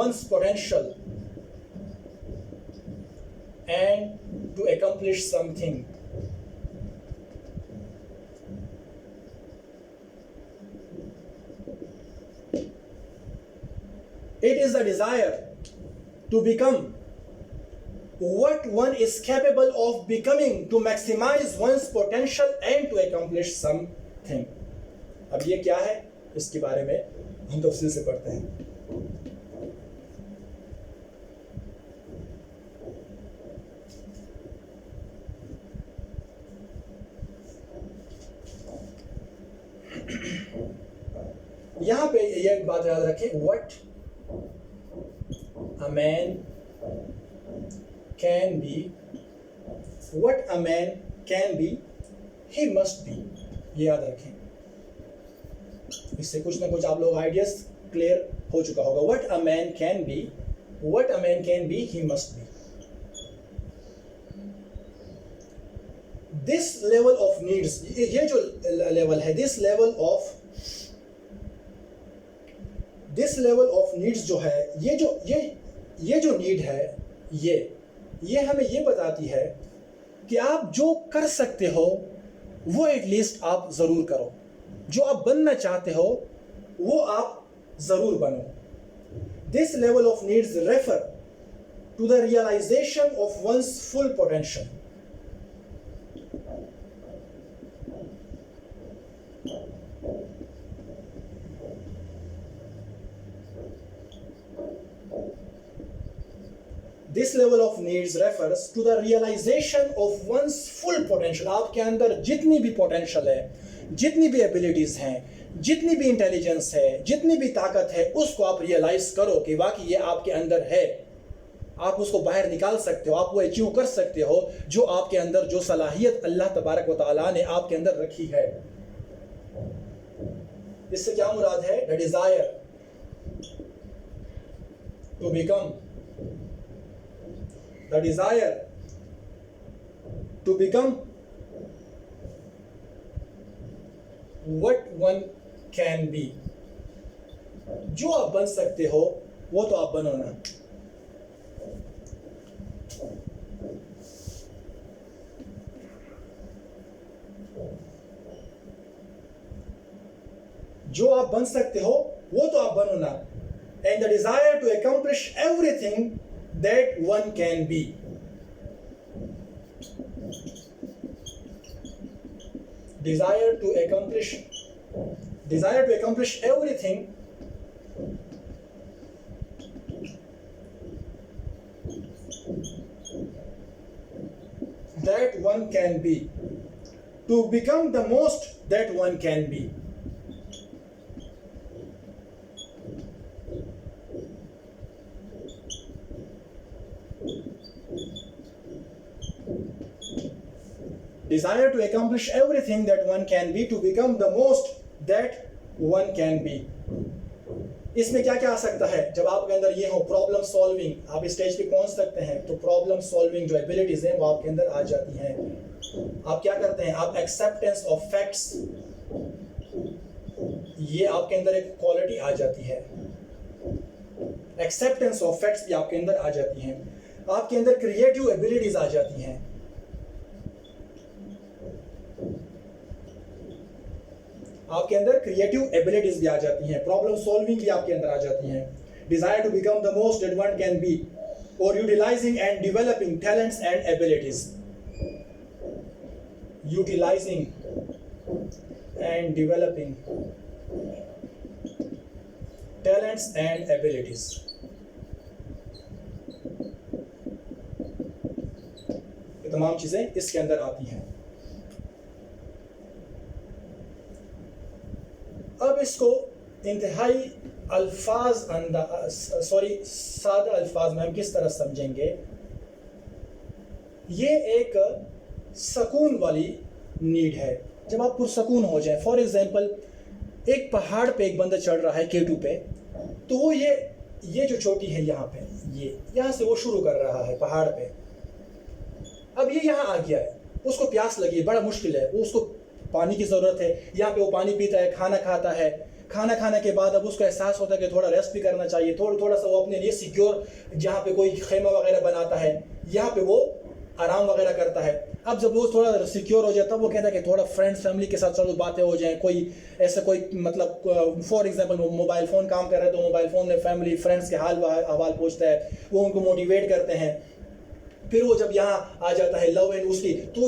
one's potential and to accomplish something. It is the desire to become what one is capable of becoming, to maximize one's potential and to accomplish something. अब ये क्या है, इसके बारे में हम तफसील से पढ़ते हैं। यहाँ पे ये बात याद रखें, what a man can be, he must be। ये याद रखें, इससे कुछ ना कुछ आप लोग आइडियाज क्लियर हो चुका होगा। what a man can be, he must be। this level of needs, ये जो लेवल है, this level of needs जो है, ये जो नीड है, ये हमें ये बताती है कि आप जो कर सकते हो वो एटलीस्ट आप ज़रूर करो, जो आप बनना चाहते हो वो आप ज़रूर बनो। This level of needs refer to the realization of one's full potential. This level of needs refers to the realization of one's full potential। आपके अंदर जितनी भी पोटेंशियल है, जितनी भी एबिलिटीज हैं, जितनी भी इंटेलिजेंस है, जितनी भी ताकत है, उसको आप रियलाइज करो कि वाकई ये आपके अंदर है। आप उसको बाहर निकाल सकते हो, आप वो अचीव कर सकते हो जो आपके अंदर, जो सलाहियत अल्लाह तबारक व तआला ने आपके अंदर रखी है। इससे क्या मुराद है? The desire to become, the desire to become what one can be। जो आप बन सकते हो वो तो आप बनो ना। जो आप बन सकते हो वो तो आप बनो ना। and the desire to accomplish everything that one can be। desire to accomplish everything that one can be, to become the most that one can be। desire to accomplish everything that one can be, to become the most that one can be। इसमें क्या क्या आ सकता है? जब आपके अंदर ये हो प्रॉब्लम सॉल्विंग, आप इस स्टेज पे पहुंच सकते हैं तो प्रॉब्लम सॉल्विंग जो एबिलिटीज हैं वो आपके अंदर आ जाती हैं। आप क्या करते हैं? आप एक्सेप्टेंस ऑफ फैक्ट्स, ये आपके अंदर एक क्वालिटी आ जाती है, एक्सेप्टेंस ऑफ फैक्ट्स भी आपके अंदर आ जाती हैं, आपके अंदर क्रिएटिव एबिलिटीज आ जाती हैं, आपके अंदर क्रिएटिव एबिलिटीज भी आ जाती हैं, प्रॉब्लम सॉल्विंग भी आपके अंदर आ जाती हैं, desire to become the most that one can be और utilising and developing talents and abilities, utilising and developing talents and abilities. ये तमाम चीजें इसके अंदर आती हैं। अब इसको इंतहाई सादा अल्फाज में हम किस तरह समझेंगे? ये एक सुकून वाली नीड है। जब आप पुरसकून हो जाए, फॉर एग्जांपल एक पहाड़ पे एक बंदा चढ़ रहा है K2 पे, तो वो ये जो चोटी है यहाँ पे, ये यहाँ से वो शुरू कर रहा है पहाड़ पे। अब ये यहाँ आ गया है, उसको प्यास लगी है, बड़ा मुश्किल है, वो उसको पानी की ज़रूरत है। यहाँ पे वो पानी पीता है, खाना खाता है, खाना खाने के बाद अब उसको एहसास होता है कि थोड़ा रेस्ट भी करना चाहिए, थोड़ा सा वो अपने लिए सिक्योर, जहाँ पे कोई खेमा वगैरह बनाता है, यहाँ पे वो आराम वगैरह करता है। अब जब वो थोड़ा सिक्योर हो जाए तब वो कहता है कि थोड़ा फ्रेंड्स फैमिली के साथ चलो बातें हो जाएं, कोई ऐसा कोई मतलब फॉर एग्जांपल मोबाइल फ़ोन काम कर रहा है तो मोबाइल फ़ोन में फैमिली फ्रेंड्स के हाल अहवाल पूछता है, वो उनको मोटिवेट करते हैं। फिर वो जब यहाँ आ जाता है लव एंड उसकी, तो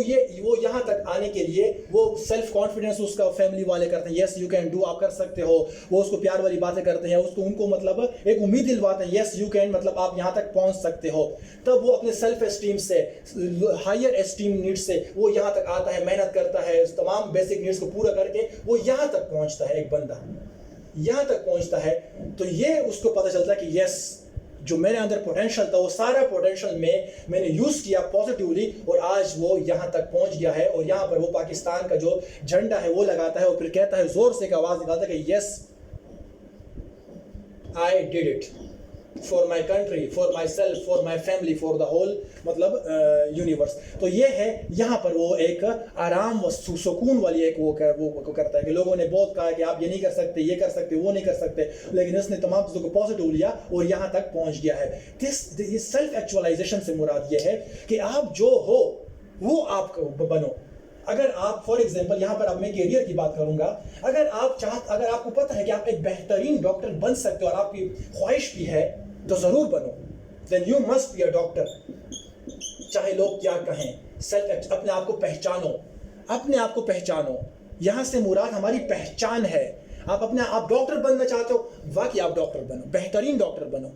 वो यहाँ तक आने के लिए वो सेल्फ कॉन्फिडेंस उसका फैमिली वाले करते हैं, यस यू कैन डू, आप कर सकते हो। वो उसको प्यार वाली बातें करते हैं, उसको उनको मतलब एक उम्मीद दिलवाते हैं, यस यू कैन, मतलब आप यहाँ तक पहुँच सकते हो। तब वो अपने सेल्फ एस्टीम से, हायर एस्टीम नीड्स से वो यहाँ तक आता है, मेहनत करता है, तमाम बेसिक नीड्स को पूरा करके वो यहाँ तक पहुँचता है। एक बंदा यहाँ तक पहुँचता है तो ये उसको पता चलता है कि यस, जो मेरे अंदर पोटेंशियल था वो सारा पोटेंशियल में मैंने यूज किया पॉजिटिवली और आज वो यहाँ तक पहुँच गया है। और यहाँ पर वो पाकिस्तान का जो झंडा है वो लगाता है और फिर कहता है, जोर से एक आवाज निकालता है कि yes I did it for my country, for myself, for my family, for the whole मतलब यूनिवर्स। तो ये है यहाँ पर वो एक आराम व सुकून वाली एक वो करता है कि लोगों ने बहुत कहा कि आप ये नहीं कर सकते, ये कर सकते, वो नहीं कर सकते, लेकिन इसने तमाम चीज़ों को पॉजिटिव लिया और यहाँ तक पहुँच गया है। ये सेल्फ एक्चुअलाइजेशन से मुराद ये है कि आप जो हो वो आप बनो। अगर आप फॉर एग्जांपल यहाँ पर अब मैं कैरियर की बात करूंगा, अगर आपको पता है कि आप एक बेहतरीन डॉक्टर बन सकते हो और आपकी ख्वाहिश भी है तो जरूर बनो। Then you must be a doctor, चाहे लोग क्या कहें। सेल्फ, अपने आप को पहचानो, अपने आप को पहचानो। यहाँ से मुराद हमारी पहचान है। आप डॉक्टर बनना चाहते हो, वाकई आप डॉक्टर बनो, बेहतरीन डॉक्टर बनो।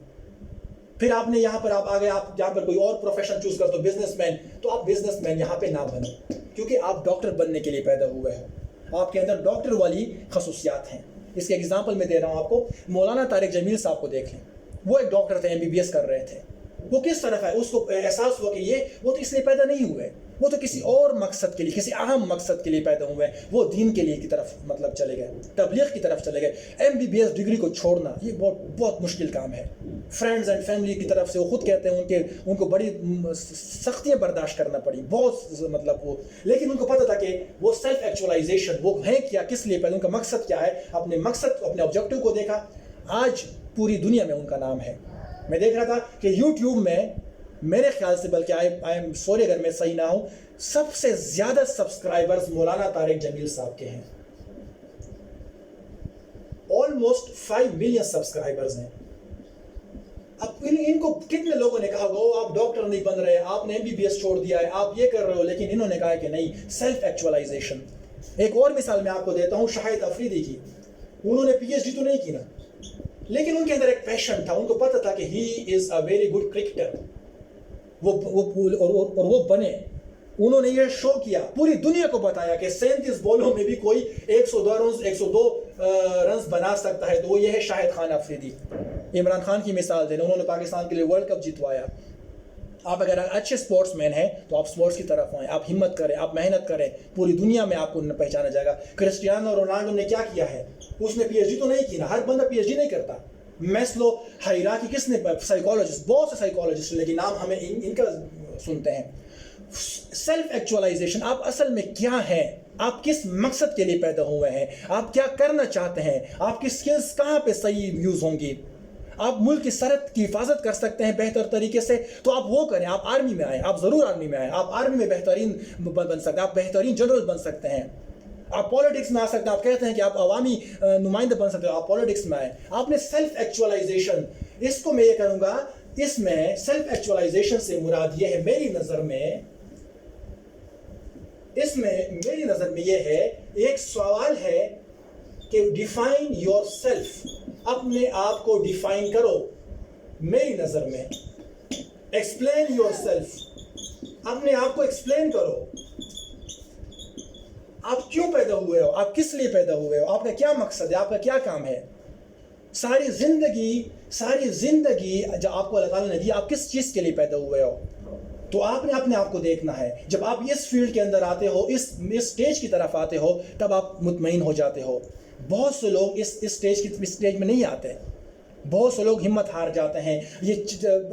फिर आपने यहाँ पर आप आगे आप यहाँ पर कोई और प्रोफेशन चूज करते हो, बिजनेसमैन, तो आप बिजनेसमैन यहाँ पे ना बनो, क्योंकि आप डॉक्टर बनने के लिए पैदा हुए हो। आपके अंदर डॉक्टर वाली खसूसियात हैं। इसके एग्जाम्पल मैं दे रहा हूँ आपको। मौलाना तारिक जमील साहब को देख लें, वो एक डॉक्टर थे, MBBS कर रहे थे। वो किस तरफ है, उसको एहसास हुआ कि वो तो इसलिए पैदा नहीं हुए, वो तो किसी और मकसद के लिए, किसी अहम मकसद के लिए पैदा हुए। वो दीन के लिए की तरफ मतलब चले गए, तबलीग की तरफ चले गए। MBBS डिग्री को छोड़ना ये बहुत मुश्किल काम है। फ्रेंड्स एंड फैमिली की तरफ से वो खुद कहते हैं उनको बड़ी सख्तियाँ बर्दाश्त करना पड़ी, बहुत मतलब वो, लेकिन उनको पता था कि वो सेल्फ एक्चुअलाइजेशन वो है क्या, किस लिए पैदा, उनका मकसद क्या है। अपने मकसद, अपने ऑब्जेक्टिव को देखा, आज पूरी दुनिया में उनका नाम है। मैं देख रहा था कि YouTube में मेरे ख्याल से, बल्कि आई एम सॉरी अगर मैं सही ना हूं, सबसे ज्यादा सब्सक्राइबर्स मौलाना तारिक जमील साहब के हैं। ऑलमोस्ट 5 मिलियन सब्सक्राइबर्स हैं। अब इनको कितने लोगों ने कहा होगा आप डॉक्टर नहीं बन रहे, आपने MBBS छोड़ दिया है, आप ये कर रहे हो, लेकिन इन्होंने कहा कि नहीं, सेल्फ एक्चुअलाइजेशन। एक और मिसाल मैं आपको देता हूं शाहिद अफरीदी की। उन्होंने PhD तो नहीं की ना, लेकिन उनके अंदर एक पैशन था। उनको पता था कि he is a very good cricketer. वो बने। उन्होंने ये शो किया, पूरी दुनिया को बताया कि 37 बॉलों में भी कोई 102 रन बना सकता है। तो वो ये है शाहिद खान अफरीदी। इमरान खान की मिसाल देना, उन्होंने पाकिस्तान के लिए वर्ल्ड कप जितवाया। आप अगर अच्छे स्पोर्ट्समैन हैं तो आप स्पोर्ट्स की तरफ आएँ, आप हिम्मत करें, आप मेहनत करें, पूरी दुनिया में आपको पहचाना जाएगा। क्रिस्टियानो रोनाल्डो ने क्या किया है, उसने PhD तो नहीं की ना, हर बंदा PhD नहीं करता। मैस्लो हायरार्की किसने, साइकोलॉजिस्ट, बहुत से साइकोलॉजिस्ट, लेकिन नाम हमें इनका सुनते हैं। सेल्फ एक्चुअलाइजेशन, आप असल में क्या हैं, आप किस मकसद के लिए पैदा हुए हैं, आप क्या करना चाहते हैं, आपकी स्किल्स कहाँ पे सही यूज़ होंगी, आप मुल्क की सरहद की हिफाजत कर सकते हैं बेहतर तरीके से, तो आप वो करें। आप आर्मी में आए, आप ज़रूर आर्मी में आए, आप आर्मी में बेहतरीन बन सकते हैं, आप बेहतरीन जनरल बन सकते हैं। आप पॉलिटिक्स में आ सकते हैं, आप कहते हैं कि आप अवामी नुमाइंदा बन सकते हो, आप पॉलिटिक्स में आए। आपने सेल्फ एक्चुअलाइजेशन, इसको मैं ये करूँगा, इसमें सेल्फ एक्चुअलाइजेशन से मुराद ये है मेरी नज़र में, इसमें मेरी नज़र में ये है, एक सवाल है कि डिफाइन योर सेल्फ, अपने आप को डिफाइन करो। मेरी नज़र में एक्सप्लेन योर सेल्फ, अपने आप को एक्सप्लेन करो। आप क्यों पैदा हुए हो, आप किस लिए पैदा हुए हो, आपका क्या मकसद है, आपका क्या काम है। सारी जिंदगी जब आपको अल्लाह ताला ने दी, आप किस चीज़ के लिए पैदा हुए हो, तो आपने अपने आप को देखना है। जब आप इस फील्ड के अंदर आते हो, इस स्टेज की तरफ आते हो, तब आप मुतमईन हो जाते हो। बहुत से लोग इस स्टेज में नहीं आते, बहुत से लोग हिम्मत हार जाते हैं। ये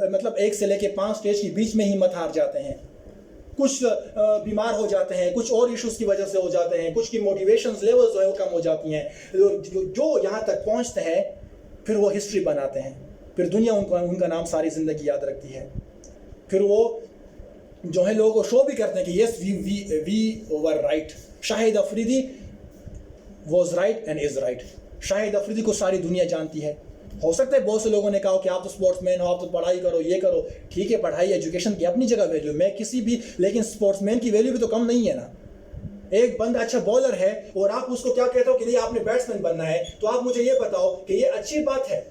मतलब 1 से लेके 5 स्टेज के बीच में हिम्मत हार जाते हैं। कुछ बीमार हो जाते हैं, कुछ और इश्यूज़ की वजह से हो जाते हैं, कुछ की मोटिवेशंस लेवल्स जो है वो कम हो जाती हैं। जो यहाँ तक पहुँचते हैं फिर वो हिस्ट्री बनाते हैं, फिर दुनिया उनका नाम सारी ज़िंदगी याद रखती है। फिर वो जो है लोगों को शो भी करते हैं कि yes we were right. Shahid Afridi was right and is right. Shahid Afridi को सारी दुनिया जानती है। हो सकता है बहुत से लोगों ने कहा कि आप तो स्पोर्ट्समैन हो, आप तो पढ़ाई करो, ये करो। ठीक है, पढ़ाई एजुकेशन की अपनी जगह वैल्यू, मैं किसी भी, लेकिन स्पोर्ट्समैन की वैल्यू भी तो कम नहीं है ना। एक बंदा अच्छा बॉलर है और आप उसको क्या कहते हो कि नहीं आपने बैट्समैन बनना है, तो आप मुझे ये बताओ कि ये अच्छी बात है।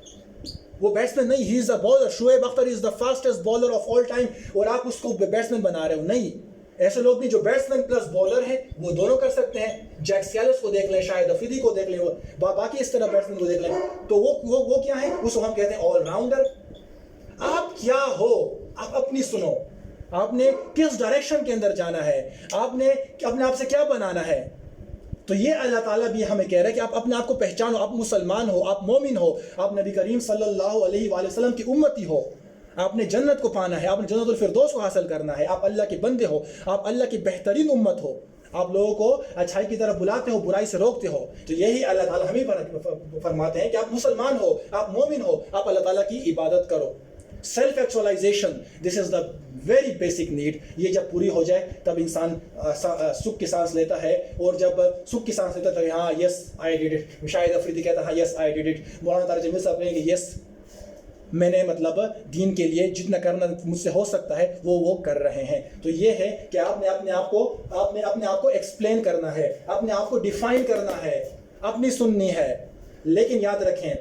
वो बैट्समैन नहीं, he is a bowler. Shoaib Akhtar is the fastest bowler of all time और आप उसको बैट्समैन बना रहे हो। नहीं, ऐसे लोग नहीं, जो बैट्समैन प्लस बॉलर है वो दोनों कर सकते हैं। जैक स्कैलिस को देख लें, शाहिद अफरीदी को देख लें, बाकी इस तरह बैट्समैन को देख लें, तो वो क्या है, उसको हम कहते हैं ऑलराउंडर। आप क्या हो, आप अपनी सुनो, आपने किस डायरेक्शन के अंदर जाना है, आपने अपने आप से क्या बनाना है। तो ये अल्लाह ताला भी हमें कह रहा है कि आप अपने आप को पहचानो। आप मुसलमान हो, आप मोमिन हो, आप नबी करीम सल्लल्लाहु अलैहि वसल्लम की उम्मती हो। आपने जन्नत को पाना है, आपने जन्नतुल फिरदौस को हासिल करना है। आप अल्लाह के बंदे हो, आप अल्लाह की बेहतरीन उम्मत हो। आप लोगों को अच्छाई की तरफ बुलाते हो, बुराई से रोकते हो। तो यही अल्लाह ताला हमें फरमाते हैं कि आप मुसलमान हो, आप मोमिन हो, आप अल्लाह ताला की इबादत करो। Self actualization, this is the very basic need. ये जब पूरी हो जाए तब इंसान सुख की सांस लेता है। और जब सुख की सांस लेता है तो हाँ yes I did it. Shahid Afridi कहता है हाँ यस आई डिड इट। मौलाना तारिक जमील साहब कहेंगे यस मैंने मतलब दीन के लिए जितना करना मुझसे हो सकता है वो कर रहे हैं। तो ये है कि आपने अपने आप को एक्सप्लेन करना है, अपने आप को डिफाइन करना है, अपनी सुननी है। लेकिन याद रखें,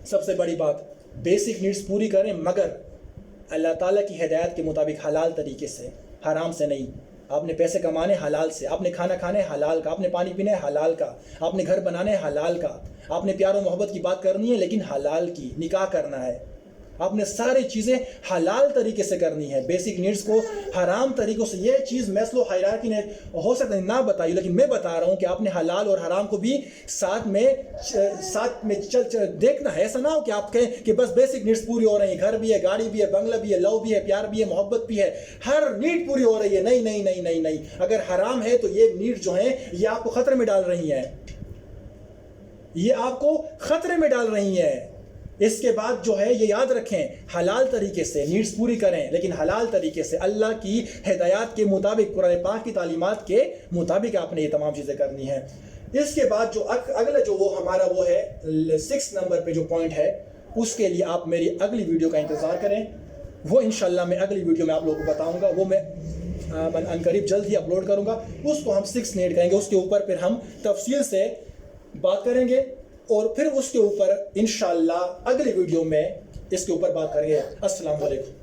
सबसे बड़ी बात, बेसिक नीड्स पूरी करें मगर अल्लाह ताला की हिदायत के मुताबिक हलाल तरीके से, हराम से नहीं। आपने पैसे कमाने हलाल से, आपने खाना खाने हलाल का, आपने पानी पीने हलाल का, आपने घर बनाने हलाल का, आपने प्यार और मोहब्बत की बात करनी है लेकिन हलाल की, निकाह करना है। आपने सारी चीज़ें हलाल तरीके से करनी है। बेसिक नीड्स को हराम तरीक़ों से, ये चीज़ मैस्लो हायरार्की ने हो सकता है ना बताई, लेकिन मैं बता रहा हूँ कि आपने हलाल और हराम को भी साथ में चल देखना है। ऐसा ना हो कि आप कहें कि बस बेसिक नीड्स पूरी हो रही हैं, घर भी है, गाड़ी भी है, बंगला भी है, लव भी है, प्यार भी है, मोहब्बत भी है, हर नीड पूरी हो रही है। नहीं नहीं नहीं नहीं नहीं, अगर हराम है तो ये नीड जो है ये आपको ख़तरे में डाल रही है, ये आपको ख़तरे में डाल रही है। इसके बाद जो है ये याद रखें, हलाल तरीके से नीड्स पूरी करें, लेकिन हलाल तरीके से अल्लाह की हिदायत के मुताबिक, कुरान पाक की तालीमात के मुताबिक आपने ये तमाम चीज़ें करनी है। इसके बाद जो अगला जो वो हमारा वो है 6 नंबर पे जो पॉइंट है, उसके लिए आप मेरी अगली वीडियो का इंतज़ार करें। वो इंशाल्लाह मैं अगली वीडियो में आप लोगों को बताऊँगा। वो मैं अनकरीब जल्द ही अपलोड करूँगा। उसको हम 6 नीड कहेंगे। उसके ऊपर फिर हम तफसील से बात करेंगे और फिर उसके ऊपर इंशाल्लाह अगली वीडियो में इसके ऊपर बात करेंगे। अस्सलाम वालेकुम।